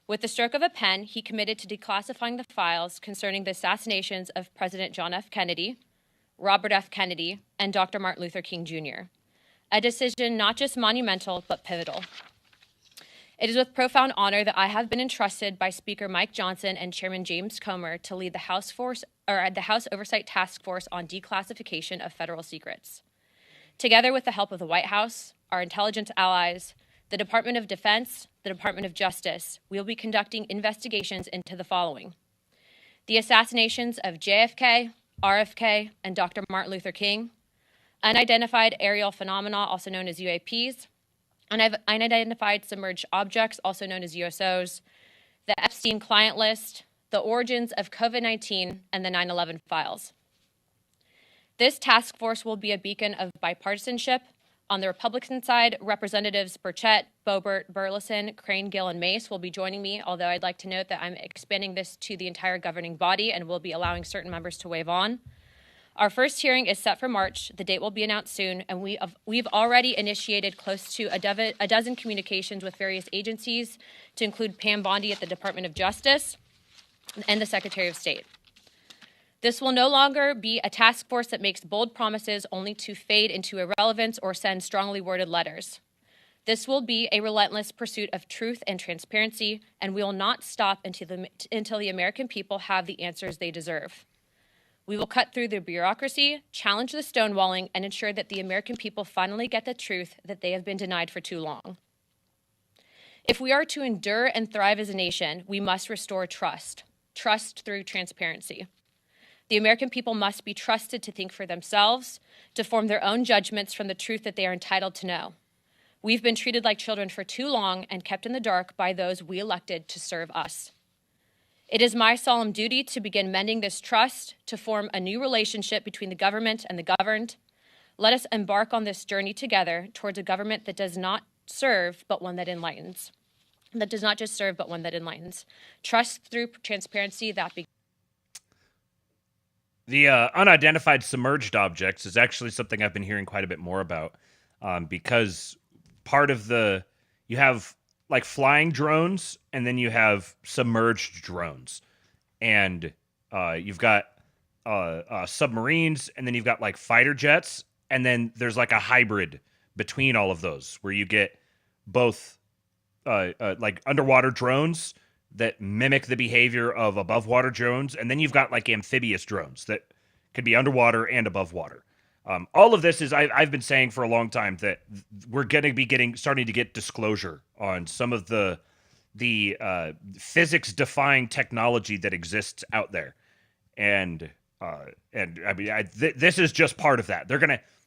With the stroke of a pen, he committed to declassifying the files concerning the assassinations of President John F. Kennedy, Robert F. Kennedy, and Dr. Martin Luther King Jr. A decision not just monumental, but pivotal. It is with profound honor that I have been entrusted by Speaker Mike Johnson and Chairman James Comer to lead the House Oversight Task Force on Declassification of Federal Secrets. Together with the help of the White House, our intelligence allies, the Department of Defense, the Department of Justice, we will be conducting investigations into the following: the assassinations of JFK, RFK, and Dr. Martin Luther King, unidentified aerial phenomena, also known as UAPs, unidentified submerged objects, also known as USOs, the Epstein client list, the origins of COVID-19, and the 9/11 files. This task force will be a beacon of bipartisanship. On the Republican side, Representatives Burchett, Boebert, Burleson, Crane, Gill, and Mace will be joining me, although I'd like to note that I'm expanding this to the entire governing body and will be allowing certain members to waive on. Our first hearing is set for March. The date will be announced soon, and we've already initiated close to a dozen communications with various agencies, to include Pam Bondi at the Department of Justice and the Secretary of State. This will no longer be a task force that makes bold promises only to fade into irrelevance or send strongly worded letters. This will be a relentless pursuit of truth and transparency, and we will not stop until the American people have the answers they deserve. We will cut through the bureaucracy, challenge the stonewalling, and ensure that the American people finally get the truth that they have been denied for too long. If we are to endure and thrive as a nation, we must restore trust through transparency. The American people must be trusted to think for themselves, to form their own judgments from the truth that they are entitled to know. We've been treated like children for too long and kept in the dark by those we elected to serve us. It is my solemn duty to begin mending this trust, to form a new relationship between the government and the governed. Let us embark on this journey together towards a government that does not serve, but one that enlightens. That does not just serve, but one that enlightens. Trust through transparency that begins. The unidentified submerged objects is actually something I've been hearing quite a bit more about, because part of you have like flying drones, and then you have submerged drones, and you've got submarines, and then you've got like fighter jets, and then there's like a hybrid between all of those where you get both like underwater drones that mimic the behavior of above water drones, and then you've got like amphibious drones that could be underwater and above water. All of this is, I've been saying for a long time that we're going to be starting to get disclosure on some of the physics-defying technology that exists out there, and I mean, this is just part of that.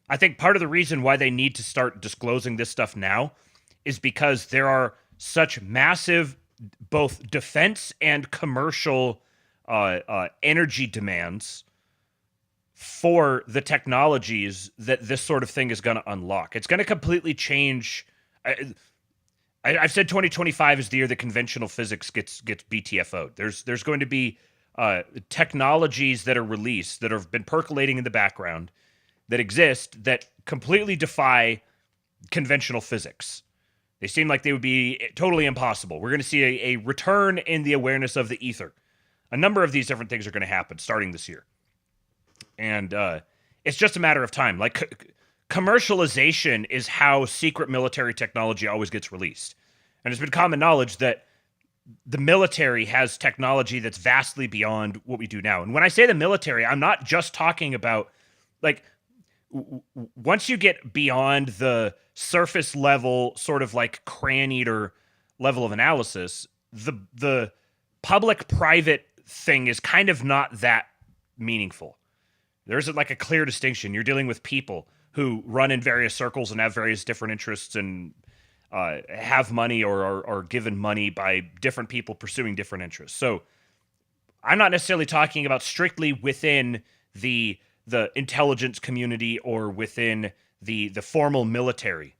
I think part of the reason why they need to start disclosing this stuff now is because there are such massive both defense and commercial energy demands for the technologies that this sort of thing is going to unlock. It's going to completely change. I've said 2025 is the year that conventional physics gets BTFO'd. There's going to be technologies that are released that have been percolating in the background that exist that completely defy conventional physics. They seem like they would be totally impossible. We're going to see a return in the awareness of the ether. A number of these different things are going to happen starting this year. And it's just a matter of time. Like, commercialization is how secret military technology always gets released. And it's been common knowledge that the military has technology that's vastly beyond what we do now. And when I say the military, I'm not just talking about, like, once you get beyond the surface level, sort of like crayon eater level of analysis, the public-private thing is kind of not that meaningful. There's like a clear distinction. You're dealing with people who run in various circles and have various different interests and have money or are given money by different people pursuing different interests. So I'm not necessarily talking about strictly within the intelligence community or within the formal military.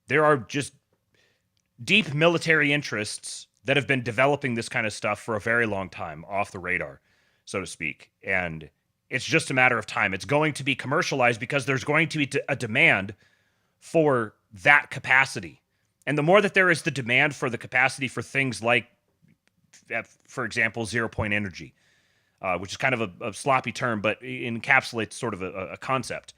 There are just deep military interests that have been developing this kind of stuff for a very long time off the radar, so to speak. And it's just a matter of time. It's going to be commercialized because there's going to be a demand for that capacity. And the more that there is the demand for the capacity for things like, for example, zero-point energy, which is kind of a sloppy term, but encapsulates sort of a concept.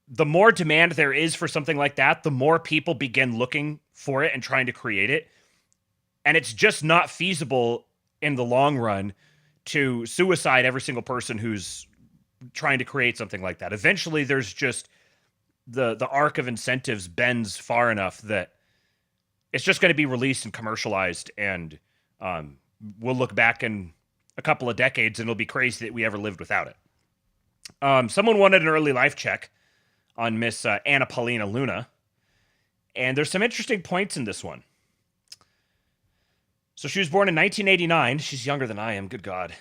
The more demand there is for something like that, the more people begin looking for it and trying to create it. And it's just not feasible in the long run to suicide every single person who's trying to create something like that. Eventually, there's just the arc of incentives bends far enough that it's just going to be released and commercialized, and we'll look back in a couple of decades and it'll be crazy that we ever lived without it. Someone wanted an early life check on Miss Anna Paulina Luna, and there's some interesting points in this one. So she was born in 1989. She's younger than I am, good God.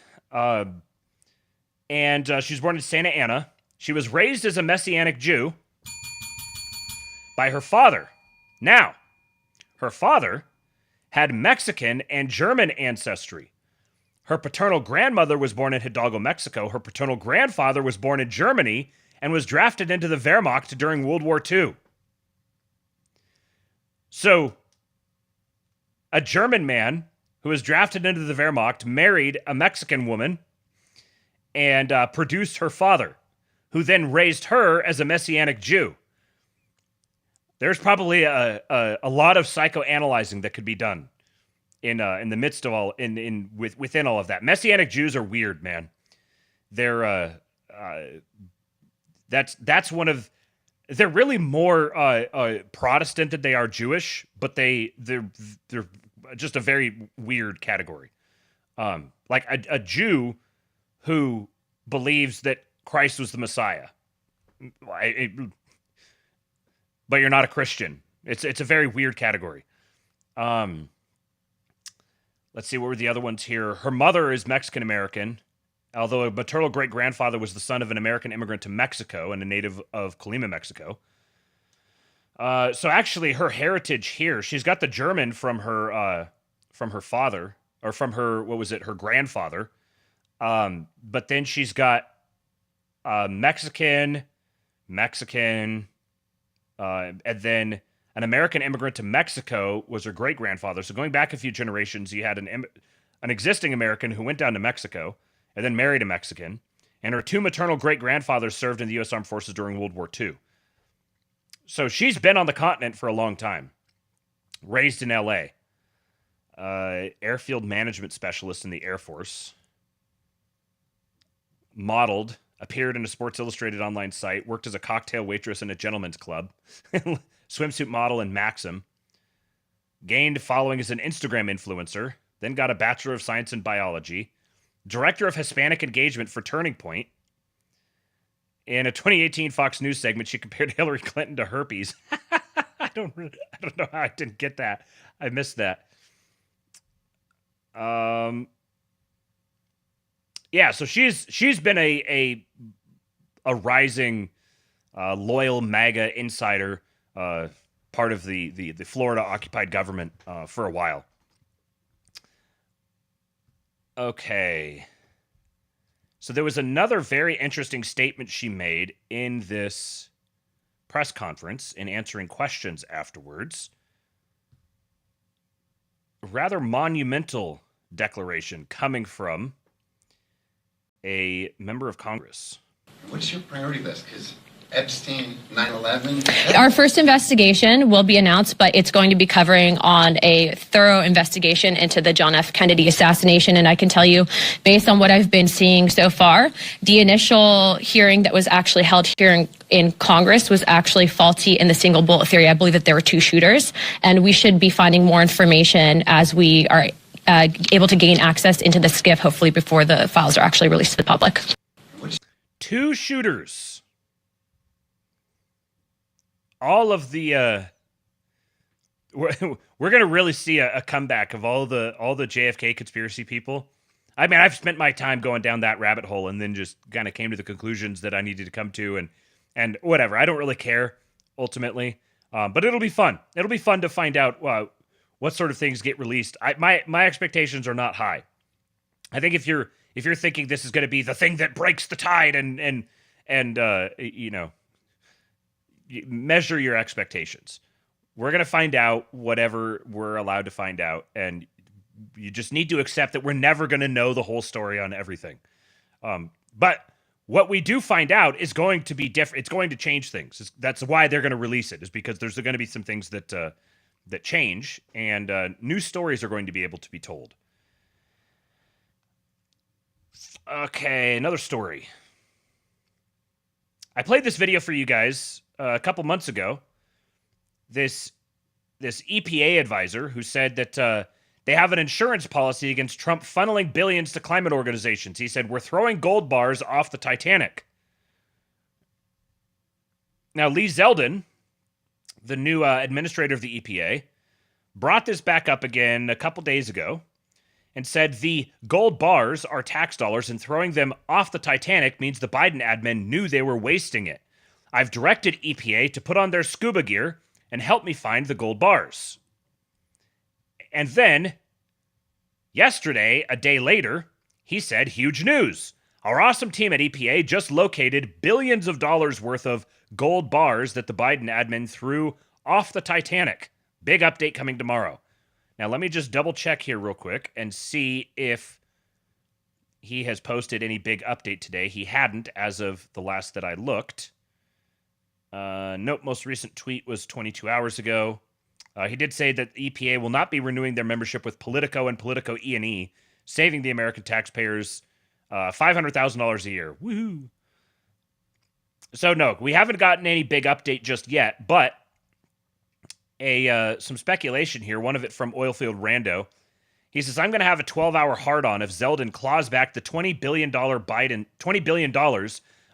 And she was born in Santa Ana. She was raised as a Messianic Jew by her father. Now, her father had Mexican and German ancestry. Her paternal grandmother was born in Hidalgo, Mexico. Her paternal grandfather was born in Germany and was drafted into the Wehrmacht during World War II. So, a German man who was drafted into the Wehrmacht married a Mexican woman and produced her father, who then raised her as a Messianic Jew. There's probably a lot of psychoanalyzing that could be done in the midst of all within all of that. Messianic Jews are weird, man. They're that's one of, they're really more Protestant than they are Jewish, but they're just a very weird category. Like a Jew who believes that Christ was the Messiah, but you're not a Christian. It's a very weird category. Let's see, what were the other ones here? Her mother is Mexican-American, although a maternal great-grandfather was the son of an American immigrant to Mexico and a native of Colima, Mexico. So actually, her heritage here, she's got the German from her father, or from her, her grandfather. But then she's got Mexican, and then an American immigrant to Mexico was her great-grandfather. So going back a few generations, you had an existing American who went down to Mexico and then married a Mexican. And her two maternal great-grandfathers served in the U.S. Armed Forces during World War II. So she's been on the continent for a long time. Raised in L.A. Airfield management specialist in the Air Force. Modeled. Appeared in a Sports Illustrated online site. Worked as a cocktail waitress in a gentleman's club. Swimsuit model in Maxim. Gained following as an Instagram influencer. Then got a Bachelor of Science in Biology. Director of Hispanic Engagement for Turning Point. In a 2018 Fox News segment, she compared Hillary Clinton to herpes. I don't know how I didn't get that. I missed that. Yeah, so she's been a rising loyal MAGA insider, part of the Florida occupied government for a while. Okay. So there was another very interesting statement she made in this press conference in answering questions afterwards. A rather monumental declaration coming from a member of Congress. What's your priority list? Because Epstein, 9/11. Our first investigation will be announced, but it's going to be covering on a thorough investigation into the John F. Kennedy assassination. And I can tell you, based on what I've been seeing so far, the initial hearing that was actually held here in Congress was actually faulty in the single bullet theory. I believe that there were two shooters, and we should be finding more information as we are able to gain access into the SCIF, hopefully before the files are actually released to the public. Two shooters. All of the we're gonna really see a comeback of all the JFK conspiracy people. I mean, I've spent my time going down that rabbit hole and then just kind of came to the conclusions that I needed to come to, and whatever. I don't really care ultimately, but it'll be fun. It'll be fun to find out what sort of things get released. My expectations are not high. I think if you're thinking this is going to be the thing that breaks the tide and you know, measure your expectations. We're going to find out whatever we're allowed to find out, and you just need to accept that we're never going to know the whole story on everything. But what we do find out is going to be different. It's going to change things. That's why they're going to release it, is because there's going to be some things that change, and new stories are going to be able to be told. Okay, another story. I played this video for you guys a couple months ago. This EPA advisor who said that they have an insurance policy against Trump funneling billions to climate organizations. He said, "We're throwing gold bars off the Titanic." Now, Lee Zeldin, the new administrator of the EPA, brought this back up again a couple days ago and said the gold bars are tax dollars, and throwing them off the Titanic means the Biden admin knew they were wasting it. I've directed EPA to put on their scuba gear and help me find the gold bars. And then, yesterday, a day later, he said, huge news. Our awesome team at EPA just located billions of dollars worth of gold bars that the Biden admin threw off the Titanic. Big update coming tomorrow. Now, let me just double check here real quick and see if he has posted any big update today. He hadn't as of the last that I looked. Nope, most recent tweet was 22 hours ago. He did say that the EPA will not be renewing their membership with Politico and Politico E&E, saving the American taxpayers $500,000 a year. Woohoo! So no, we haven't gotten any big update just yet, but some speculation here, one of it from Oilfield Rando. He says, I'm going to have a 12-hour hard-on if Zeldin claws back the $20 billion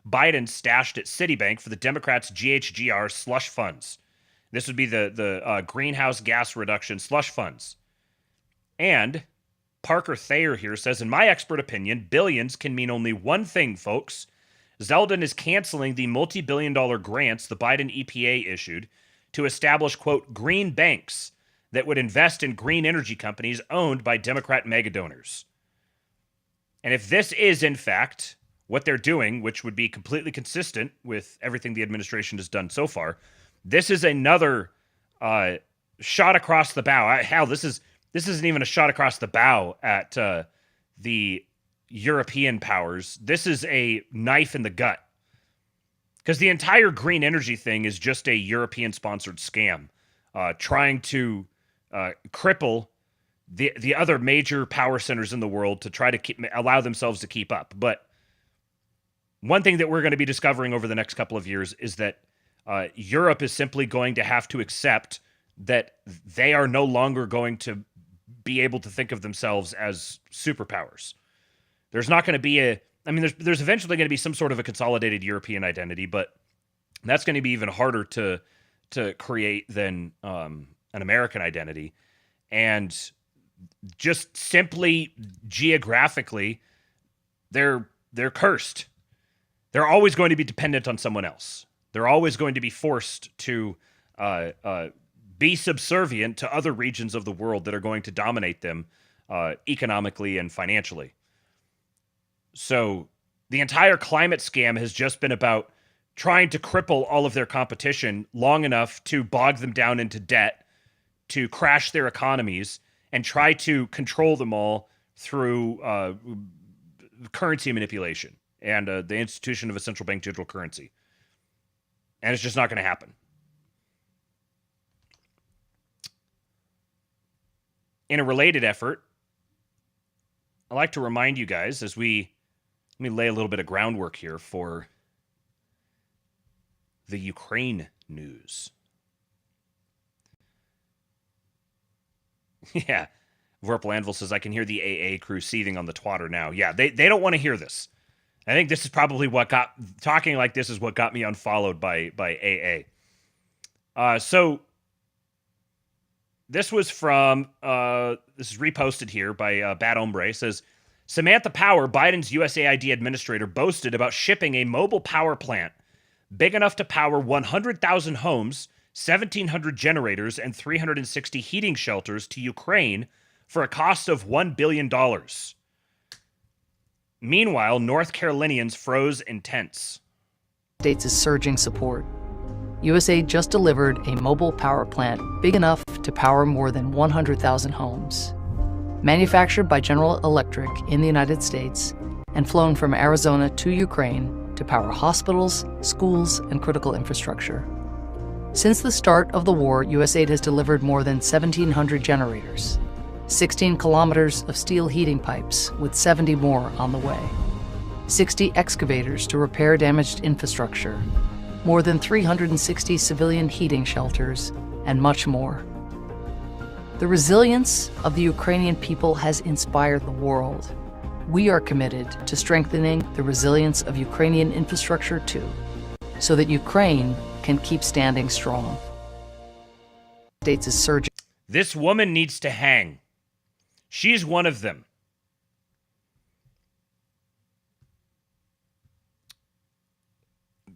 Biden stashed at Citibank for the Democrats' GHGR slush funds. This would be the greenhouse gas reduction slush funds. And Parker Thayer here says, in my expert opinion, billions can mean only one thing, folks. Zeldin is canceling the multi-billion-dollar grants the Biden EPA issued to establish, quote, green banks that would invest in green energy companies owned by Democrat megadonors. And if this is, in fact, what they're doing, which would be completely consistent with everything the administration has done so far, this is another shot across the bow. Hell, this isn't even a shot across the bow at the European powers. This is a knife in the gut. Because the entire green energy thing is just a European-sponsored scam, trying to cripple the other major power centers in the world to try to allow themselves to keep up. But one thing that we're going to be discovering over the next couple of years is that Europe is simply going to have to accept that they are no longer going to be able to think of themselves as superpowers. There's not going to be there's eventually going to be some sort of a consolidated European identity, but that's going to be even harder to create than an American identity. And just simply geographically, they're cursed. They're always going to be dependent on someone else. They're always going to be forced to be subservient to other regions of the world that are going to dominate them economically and financially. So the entire climate scam has just been about trying to cripple all of their competition long enough to bog them down into debt, to crash their economies, and try to control them all through currency manipulation and the institution of a central bank digital currency. And it's just not going to happen. In a related effort, I'd like to remind you guys let me lay a little bit of groundwork here for the Ukraine news. Yeah. Vorpal Anvil says, I can hear the AA crew seething on the twatter now. Yeah, they don't want to hear this. I think this is probably talking like this is what got me unfollowed by AA. So this was from, this is reposted here by Bad Hombre. It says, Samantha Power, Biden's USAID administrator, boasted about shipping a mobile power plant big enough to power 100,000 homes, 1,700 generators, and 360 heating shelters to Ukraine for a cost of $1 billion. Meanwhile, North Carolinians froze in tents. States is surging support. USAID just delivered a mobile power plant big enough to power more than 100,000 homes. Manufactured by General Electric in the United States and flown from Arizona to Ukraine to power hospitals, schools, and critical infrastructure. Since the start of the war, USAID has delivered more than 1,700 generators, 16 kilometers of steel heating pipes with 70 more on the way, 60 excavators to repair damaged infrastructure, more than 360 civilian heating shelters, and much more. The resilience of the Ukrainian people has inspired the world. We are committed to strengthening the resilience of Ukrainian infrastructure too, so that Ukraine can keep standing strong. States is surging. This woman needs to hang. She's one of them.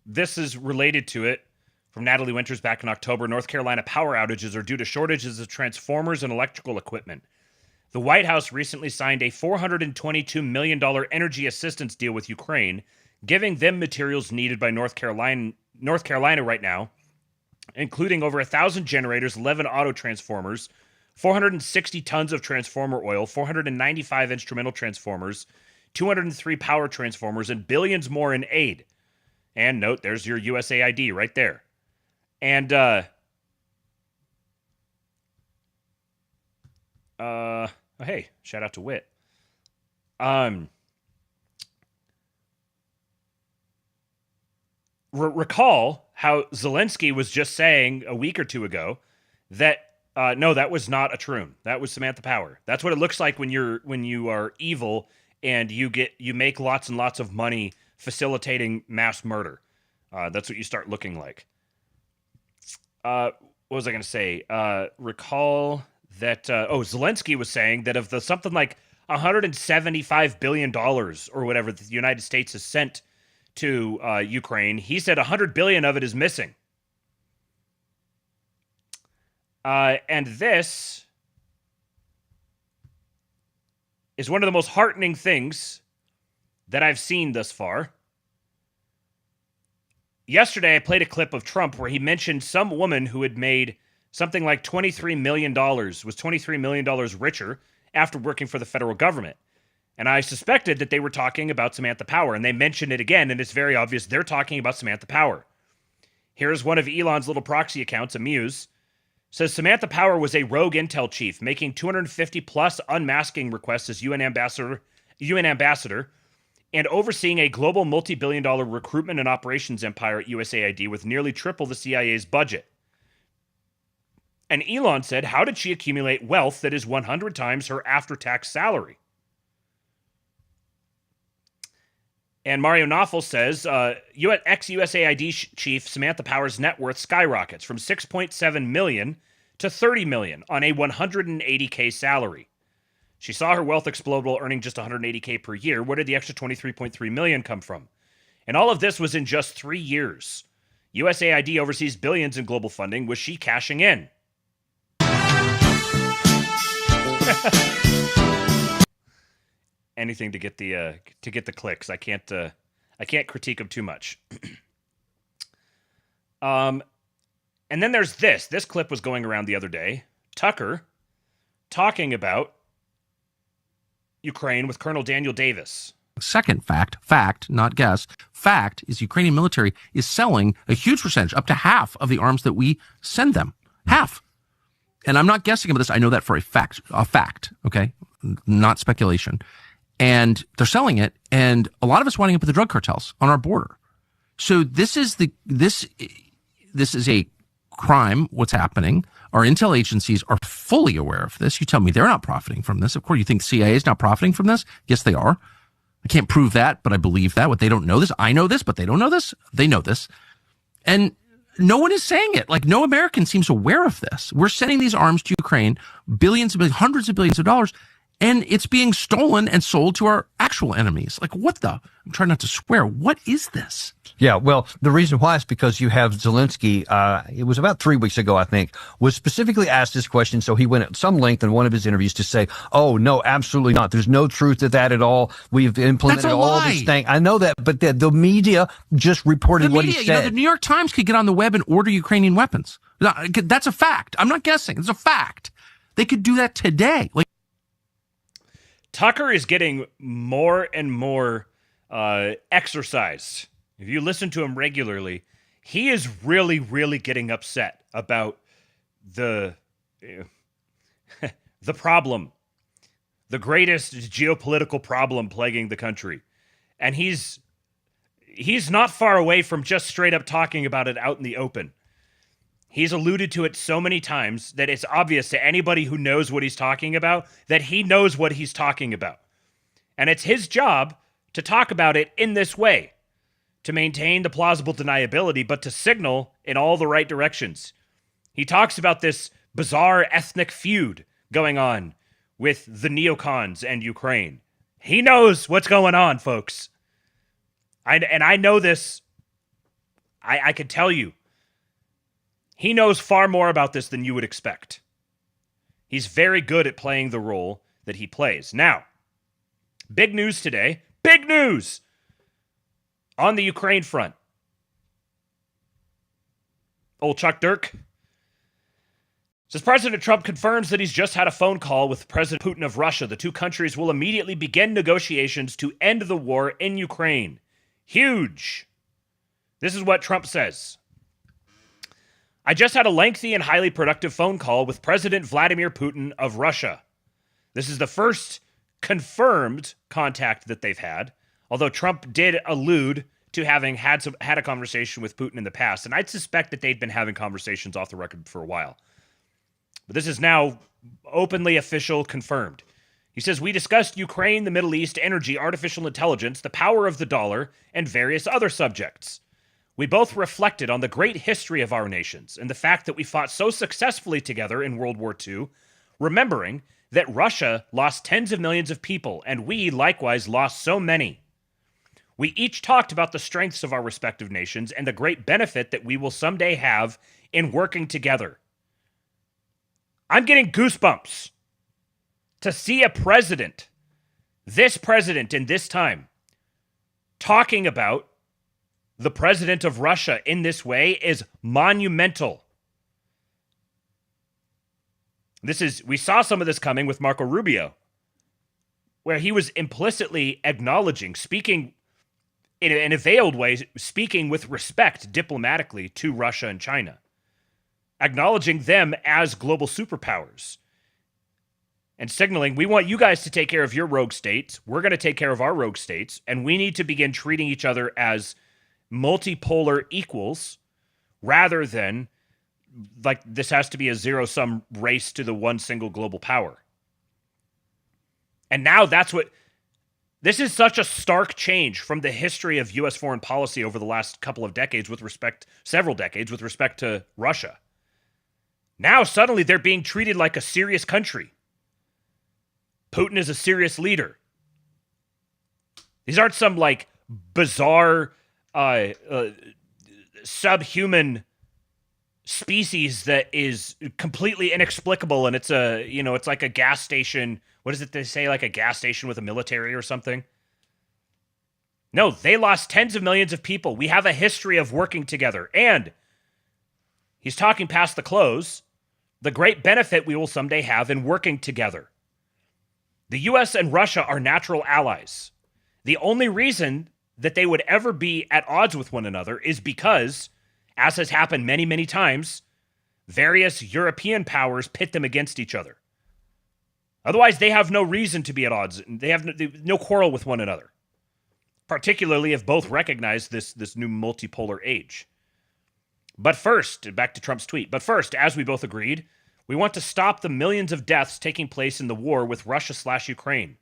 This is related to it from Natalie Winters back in October. North Carolina power outages are due to shortages of transformers and electrical equipment. The White House recently signed a $422 million energy assistance deal with Ukraine, giving them materials needed by North Carolina right now, including over 1,000 generators, 11 auto transformers, 460 tons of transformer oil, 495 instrumental transformers, 203 power transformers, and billions more in aid. And note, there's your USAID right there. And, oh, hey, shout out to Wit. Recall how Zelensky was just saying a week or two ago that no, that was not a troon. That was Samantha Power. That's what it looks like when you are evil and you make lots and lots of money facilitating mass murder. That's what you start looking like. What was I going to say? Recall that Zelensky was saying that of the something like $175 billion or whatever the United States has sent to Ukraine, he said $100 billion of it is missing. And this is one of the most heartening things that I've seen thus far. Yesterday, I played a clip of Trump where he mentioned some woman who had made something like $23 million, was $23 million richer after working for the federal government. And I suspected that they were talking about Samantha Power, and they mentioned it again, and it's very obvious they're talking about Samantha Power. Here's one of Elon's little proxy accounts, Amuse. Says Samantha Power was a rogue intel chief, making 250 plus unmasking requests as UN ambassador, and overseeing a global multi-billion-dollar recruitment and operations empire at USAID with nearly triple the CIA's budget. And Elon said, how did she accumulate wealth that is 100 times her after-tax salary? And Mario Knopfel says, ex-USAID chief Samantha Power's net worth skyrockets from $6.7 million to $30 million on a $180K salary. She saw her wealth explode while earning just $180K per year. Where did the extra $23.3 million come from? And all of this was in just 3 years. USAID oversees billions in global funding. Was she cashing in? Anything to get the clicks. I can't critique them too much. And then there's this. This clip was going around the other day. Tucker talking about Ukraine with Colonel Daniel Davis. Second fact, not guess, fact is Ukrainian military is selling a huge percentage, up to half of the arms that we send them. Half. And I'm not guessing about this. I know that for a fact, okay? Not speculation. And they're selling it, and a lot of us winding up with the drug cartels on our border. So this is a crime, what's happening. Our intel agencies are fully aware of this. You tell me they're not profiting from this. Of course, you think the CIA is not profiting from this? Yes, they are. I can't prove that, but I believe that. What they don't know this. I know this, but they don't know this. They know this. And no one is saying it. Like, no American seems aware of this. We're sending these arms to Ukraine, hundreds of billions of dollars, and it's being stolen and sold to our actual enemies. Like, what the? I'm trying not to swear. What is this? Yeah, well, the reason why is because you have Zelensky, it was about 3 weeks ago, I think, was specifically asked this question. So he went at some length in one of his interviews to say, oh, no, absolutely not. There's no truth to that at all. We've implemented all these things. I know that, but the media just reported what he said. You know, the New York Times could get on the web and order Ukrainian weapons. That's a fact. I'm not guessing. It's a fact. They could do that today. Like, Tucker is getting more and more exercised. If you listen to him regularly, he is really, really getting upset about the problem, the greatest geopolitical problem plaguing the country. And he's not far away from just straight up talking about it out in the open. He's alluded to it so many times that it's obvious to anybody who knows what he's talking about that he knows what he's talking about. And it's his job to talk about it in this way, to maintain the plausible deniability, but to signal in all the right directions. He talks about this bizarre ethnic feud going on with the neocons and Ukraine. He knows what's going on, folks. I know this. I can tell you. He knows far more about this than you would expect. He's very good at playing the role that he plays. Now, big news today. Big news! On the Ukraine front. Old Chuck Dirk says President Trump confirms that he's just had a phone call with President Putin of Russia. The two countries will immediately begin negotiations to end the war in Ukraine. Huge. This is what Trump says. I just had a lengthy and highly productive phone call with President Vladimir Putin of Russia. This is the first confirmed contact that they've had, although Trump did allude to having had a conversation with Putin in the past, and I'd suspect that they'd been having conversations off the record for a while. But this is now openly official, confirmed. He says, we discussed Ukraine, the Middle East, energy, artificial intelligence, the power of the dollar, and various other subjects. We both reflected on the great history of our nations and the fact that we fought so successfully together in World War II, remembering that Russia lost tens of millions of people and we likewise lost so many. We each talked about the strengths of our respective nations and the great benefit that we will someday have in working together. I'm getting goosebumps to see a president, this president in this time, talking about the president of Russia in this way is monumental. We saw some of this coming with Marco Rubio, where he was implicitly acknowledging, speaking in a veiled way, speaking with respect diplomatically to Russia and China, acknowledging them as global superpowers and signaling, we want you guys to take care of your rogue states. We're going to take care of our rogue states, and we need to begin treating each other as multipolar equals rather than like this has to be a zero-sum race to the one single global power. And now this is such a stark change from the history of U.S. foreign policy over the last couple of decades several decades with respect to Russia. Now suddenly they're being treated like a serious country. Putin is a serious leader. These aren't some like bizarre subhuman species that is completely inexplicable, and it's it's like a gas station. What is it they say, like a gas station with a military or something? No, they lost tens of millions of people. We have a history of working together, and he's talking past the close, the great benefit we will someday have in working together. The US and Russia are natural allies. The only reason that they would ever be at odds with one another is because, as has happened many, many times, various European powers pit them against each other. Otherwise, they have no reason to be at odds. They have no quarrel with one another, particularly if both recognize this new multipolar age. But first, back to Trump's tweet, but first, as we both agreed, we want to stop the millions of deaths taking place in the war with Russia/Ukraine.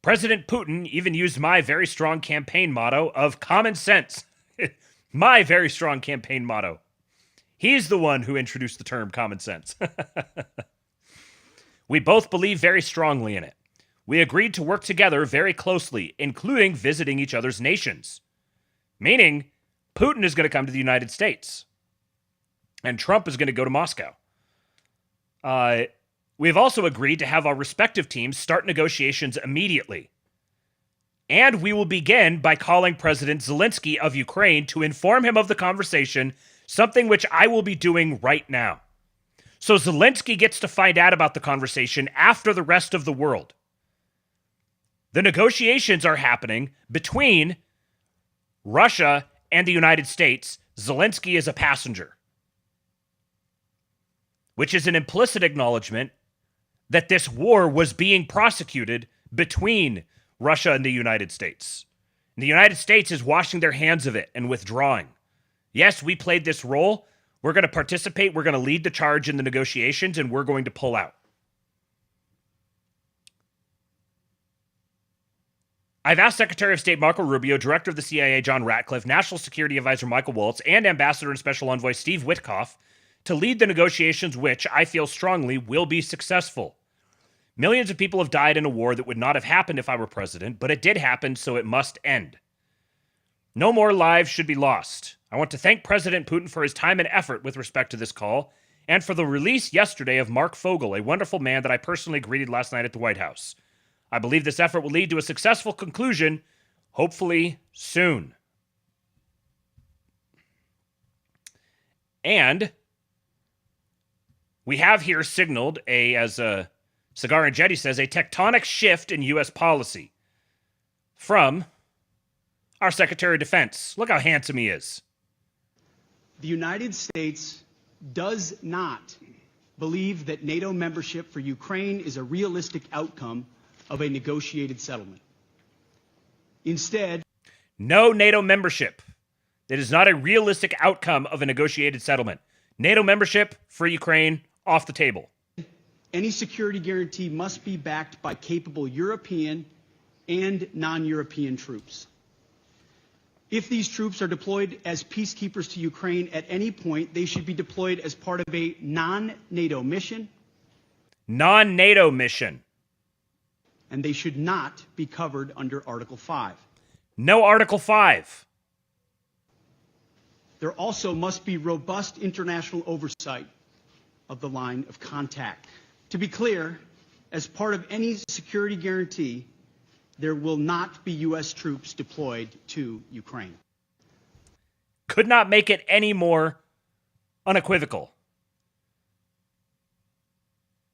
President Putin even used my very strong campaign motto of common sense. My very strong campaign motto. He's the one who introduced the term common sense. We both believe very strongly in it. We agreed to work together very closely, including visiting each other's nations. Meaning, Putin is going to come to the United States. And Trump is going to go to Moscow. We've also agreed to have our respective teams start negotiations immediately. And we will begin by calling President Zelensky of Ukraine to inform him of the conversation, something which I will be doing right now. So Zelensky gets to find out about the conversation after the rest of the world. The negotiations are happening between Russia and the United States. Zelensky is a passenger, which is an implicit acknowledgement that this war was being prosecuted between Russia and the United States. And the United States is washing their hands of it and withdrawing. Yes, we played this role. We're going to participate. We're going to lead the charge in the negotiations, and we're going to pull out. I've asked Secretary of State Marco Rubio, Director of the CIA John Ratcliffe, National Security Advisor Michael Waltz, and Ambassador and Special Envoy Steve Witkoff to lead the negotiations, which I feel strongly will be successful. Millions of people have died in a war that would not have happened if I were president, but it did happen, so it must end. No more lives should be lost. I want to thank President Putin for his time and effort with respect to this call, and for the release yesterday of Mark Fogel, a wonderful man that I personally greeted last night at the White House. I believe this effort will lead to a successful conclusion, hopefully soon. And we have here signaled as Cigar and Jetty says, a tectonic shift in U.S. policy from our Secretary of Defense. Look how handsome he is. The United States does not believe that NATO membership for Ukraine is a realistic outcome of a negotiated settlement. Instead, no NATO membership. That is not a realistic outcome of a negotiated settlement. NATO membership for Ukraine, off the table. Any security guarantee must be backed by capable European and non-European troops. If these troops are deployed as peacekeepers to Ukraine at any point, they should be deployed as part of a non-NATO mission. Non-NATO mission. And they should not be covered under Article 5. No Article 5. There also must be robust international oversight of the line of contact. To be clear, as part of any security guarantee, there will not be U.S. troops deployed to Ukraine. Could not make it any more unequivocal.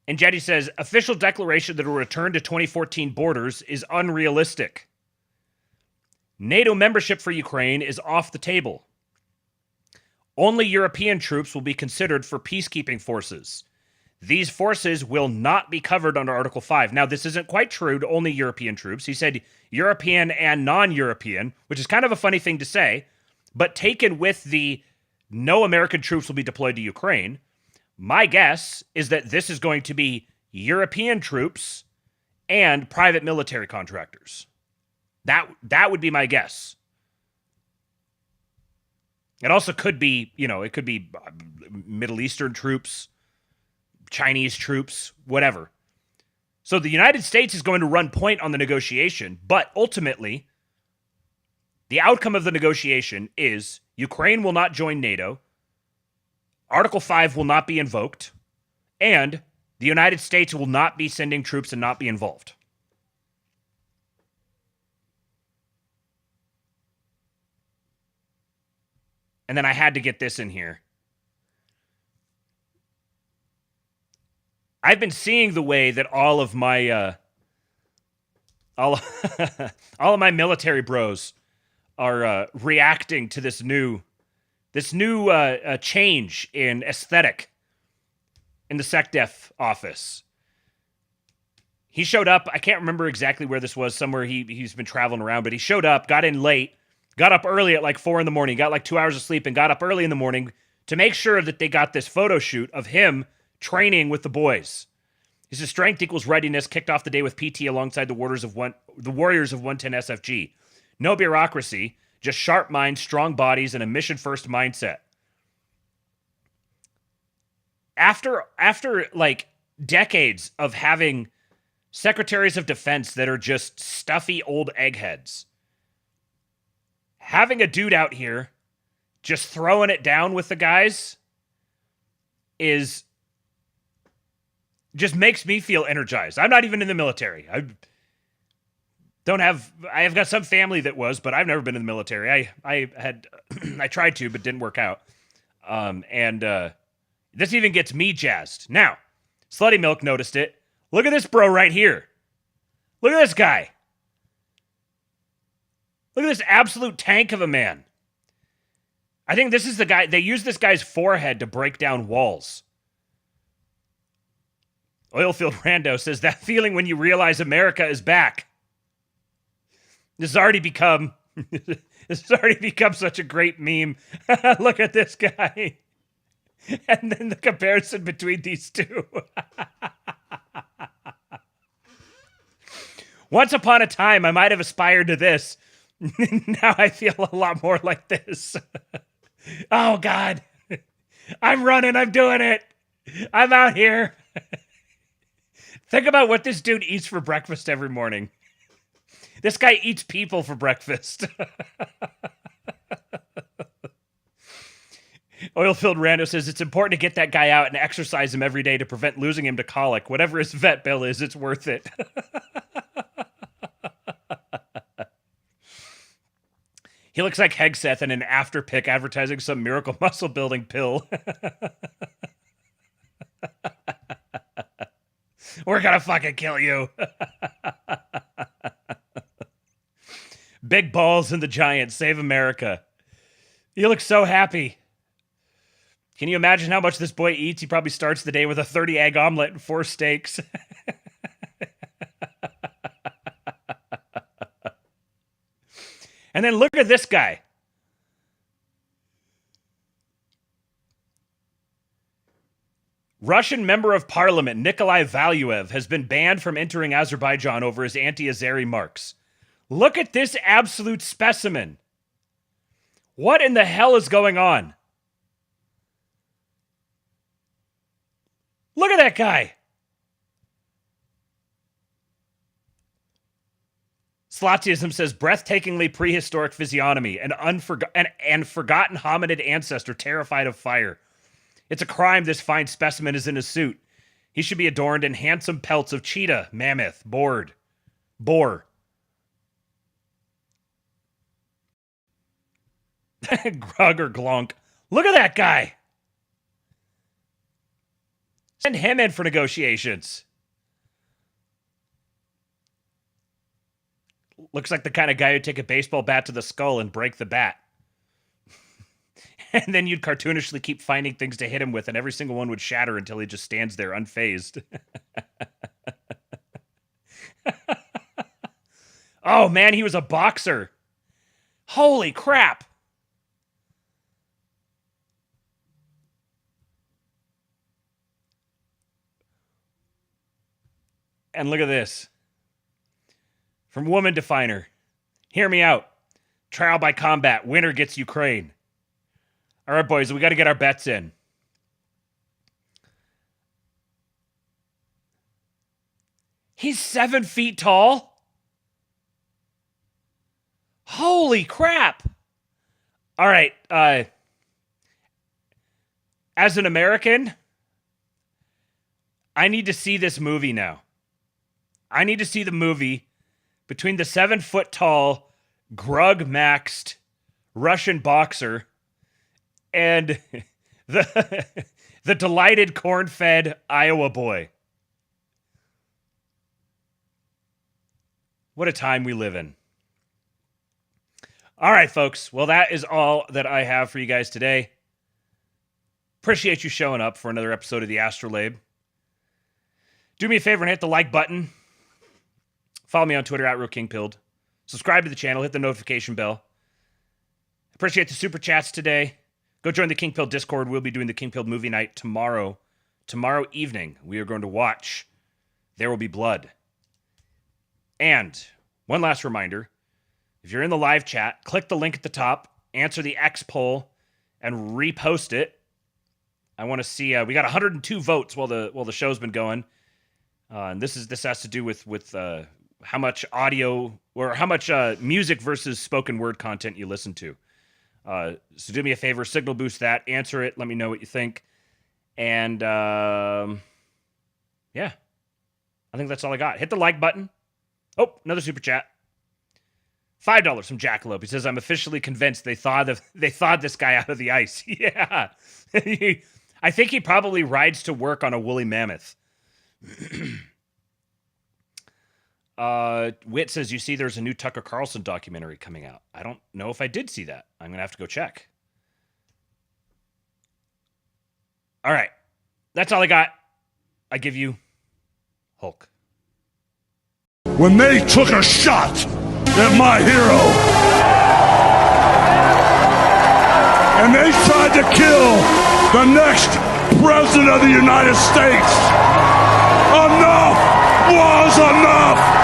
And Jetty says, official declaration that a return to 2014 borders is unrealistic. NATO membership for Ukraine is off the table. Only European troops will be considered for peacekeeping forces. These forces will not be covered under Article 5. Now, this isn't quite true to only European troops. He said European and non-European, which is kind of a funny thing to say, but taken with the no American troops will be deployed to Ukraine, my guess is that this is going to be European troops and private military contractors. That would be my guess. It also could be, it could be Middle Eastern troops, Chinese troops, whatever. So the United States is going to run point on the negotiation, but ultimately, the outcome of the negotiation is Ukraine will not join NATO, Article 5 will not be invoked, and the United States will not be sending troops and not be involved. And then I had to get this in here. I've been seeing the way that all of my all of my military bros are reacting to this new change in aesthetic in the SecDef office. He showed up. I can't remember exactly where this was. Somewhere he's been traveling around, but he showed up, got in late, got up early at like 4 in the morning, got like 2 hours of sleep, and got up early in the morning to make sure that they got this photo shoot of him training with the boys. He says strength equals readiness, kicked off the day with PT alongside the Warriors of 110 SFG. No bureaucracy, just sharp minds, strong bodies, and a mission-first mindset. After like decades of having secretaries of defense that are just stuffy old eggheads, having a dude out here just throwing it down with the guys just makes me feel energized. I'm not even in the military. I have got some family that was, but I've never been in the military. I tried to, but didn't work out. This even gets me jazzed. Now, Slutty Milk noticed it. Look at this bro right here. Look at this guy. Look at this absolute tank of a man. I think this is the guy. They use this guy's forehead to break down walls. Oilfield Rando says that feeling when you realize America is back. This has already become such a great meme. Look at this guy. And then the comparison between these two. Once upon a time, I might have aspired to this. Now I feel a lot more like this. Oh, God. I'm running. I'm doing it. I'm out here. Think about what this dude eats for breakfast every morning. This guy eats people for breakfast. Oilfield Rando says it's important to get that guy out and exercise him every day to prevent losing him to colic. Whatever his vet bill is, it's worth it. He looks like Hegseth in an after pic advertising some miracle muscle building pill. We're gonna fucking kill you. Big balls and the Giants save America. He looks so happy. Can you imagine how much this boy eats? He probably starts the day with a 30 egg omelet and 4 steaks. And then look at this guy. Russian member of parliament Nikolai Valuev has been banned from entering Azerbaijan over his anti-Azeri marks. Look at this absolute specimen. What in the hell is going on? Look at that guy. Slotsism says breathtakingly prehistoric physiognomy, an forgotten hominid ancestor terrified of fire. It's a crime this fine specimen is in a suit. He should be adorned in handsome pelts of cheetah, mammoth, boar. Grug or glonk. Look at that guy. Send him in for negotiations. Looks like the kind of guy who'd take a baseball bat to the skull and break the bat. And then you'd cartoonishly keep finding things to hit him with, and every single one would shatter until he just stands there unfazed. Oh, man, he was a boxer. Holy crap. And look at this. From Woman Definer. Hear me out. Trial by combat. Winner gets Ukraine. All right, boys, we got to get our bets in. He's 7 feet tall. Holy crap. All right. As an American, I need to see this movie now. I need to see the movie between the 7 foot tall, grug maxed Russian boxer and the delighted corn-fed Iowa boy. What a time we live in. All right, folks. Well, that is all that I have for you guys today. Appreciate you showing up for another episode of the ASTROLABE. Do me a favor and hit the like button. Follow me on Twitter at RealKingPilled. Subscribe to the channel. Hit the notification bell. Appreciate the super chats today. Go join the King Pilled Discord. We'll be doing the King Pilled movie night tomorrow. Tomorrow evening, we are going to watch There Will Be Blood. And one last reminder, if you're in the live chat, click the link at the top, answer the X poll, and repost it. I want to see, we got 102 votes while the show's been going. And this has to do with how much audio or how much music versus spoken word content you listen to. So do me a favor, signal boost that, answer it, let me know what you think. And yeah, I think that's all I got. Hit the like button. Oh, another super chat. $5 from Jackalope. He says, I'm officially convinced they thawed this guy out of the ice. Yeah. I think he probably rides to work on a woolly mammoth. Wit says, you see there's a new Tucker Carlson documentary coming out. I don't know if I did see that. I'm going to have to go check. All right. That's all I got. I give you Hulk. When they took a shot at my hero and they tried to kill the next president of the United States, enough was enough.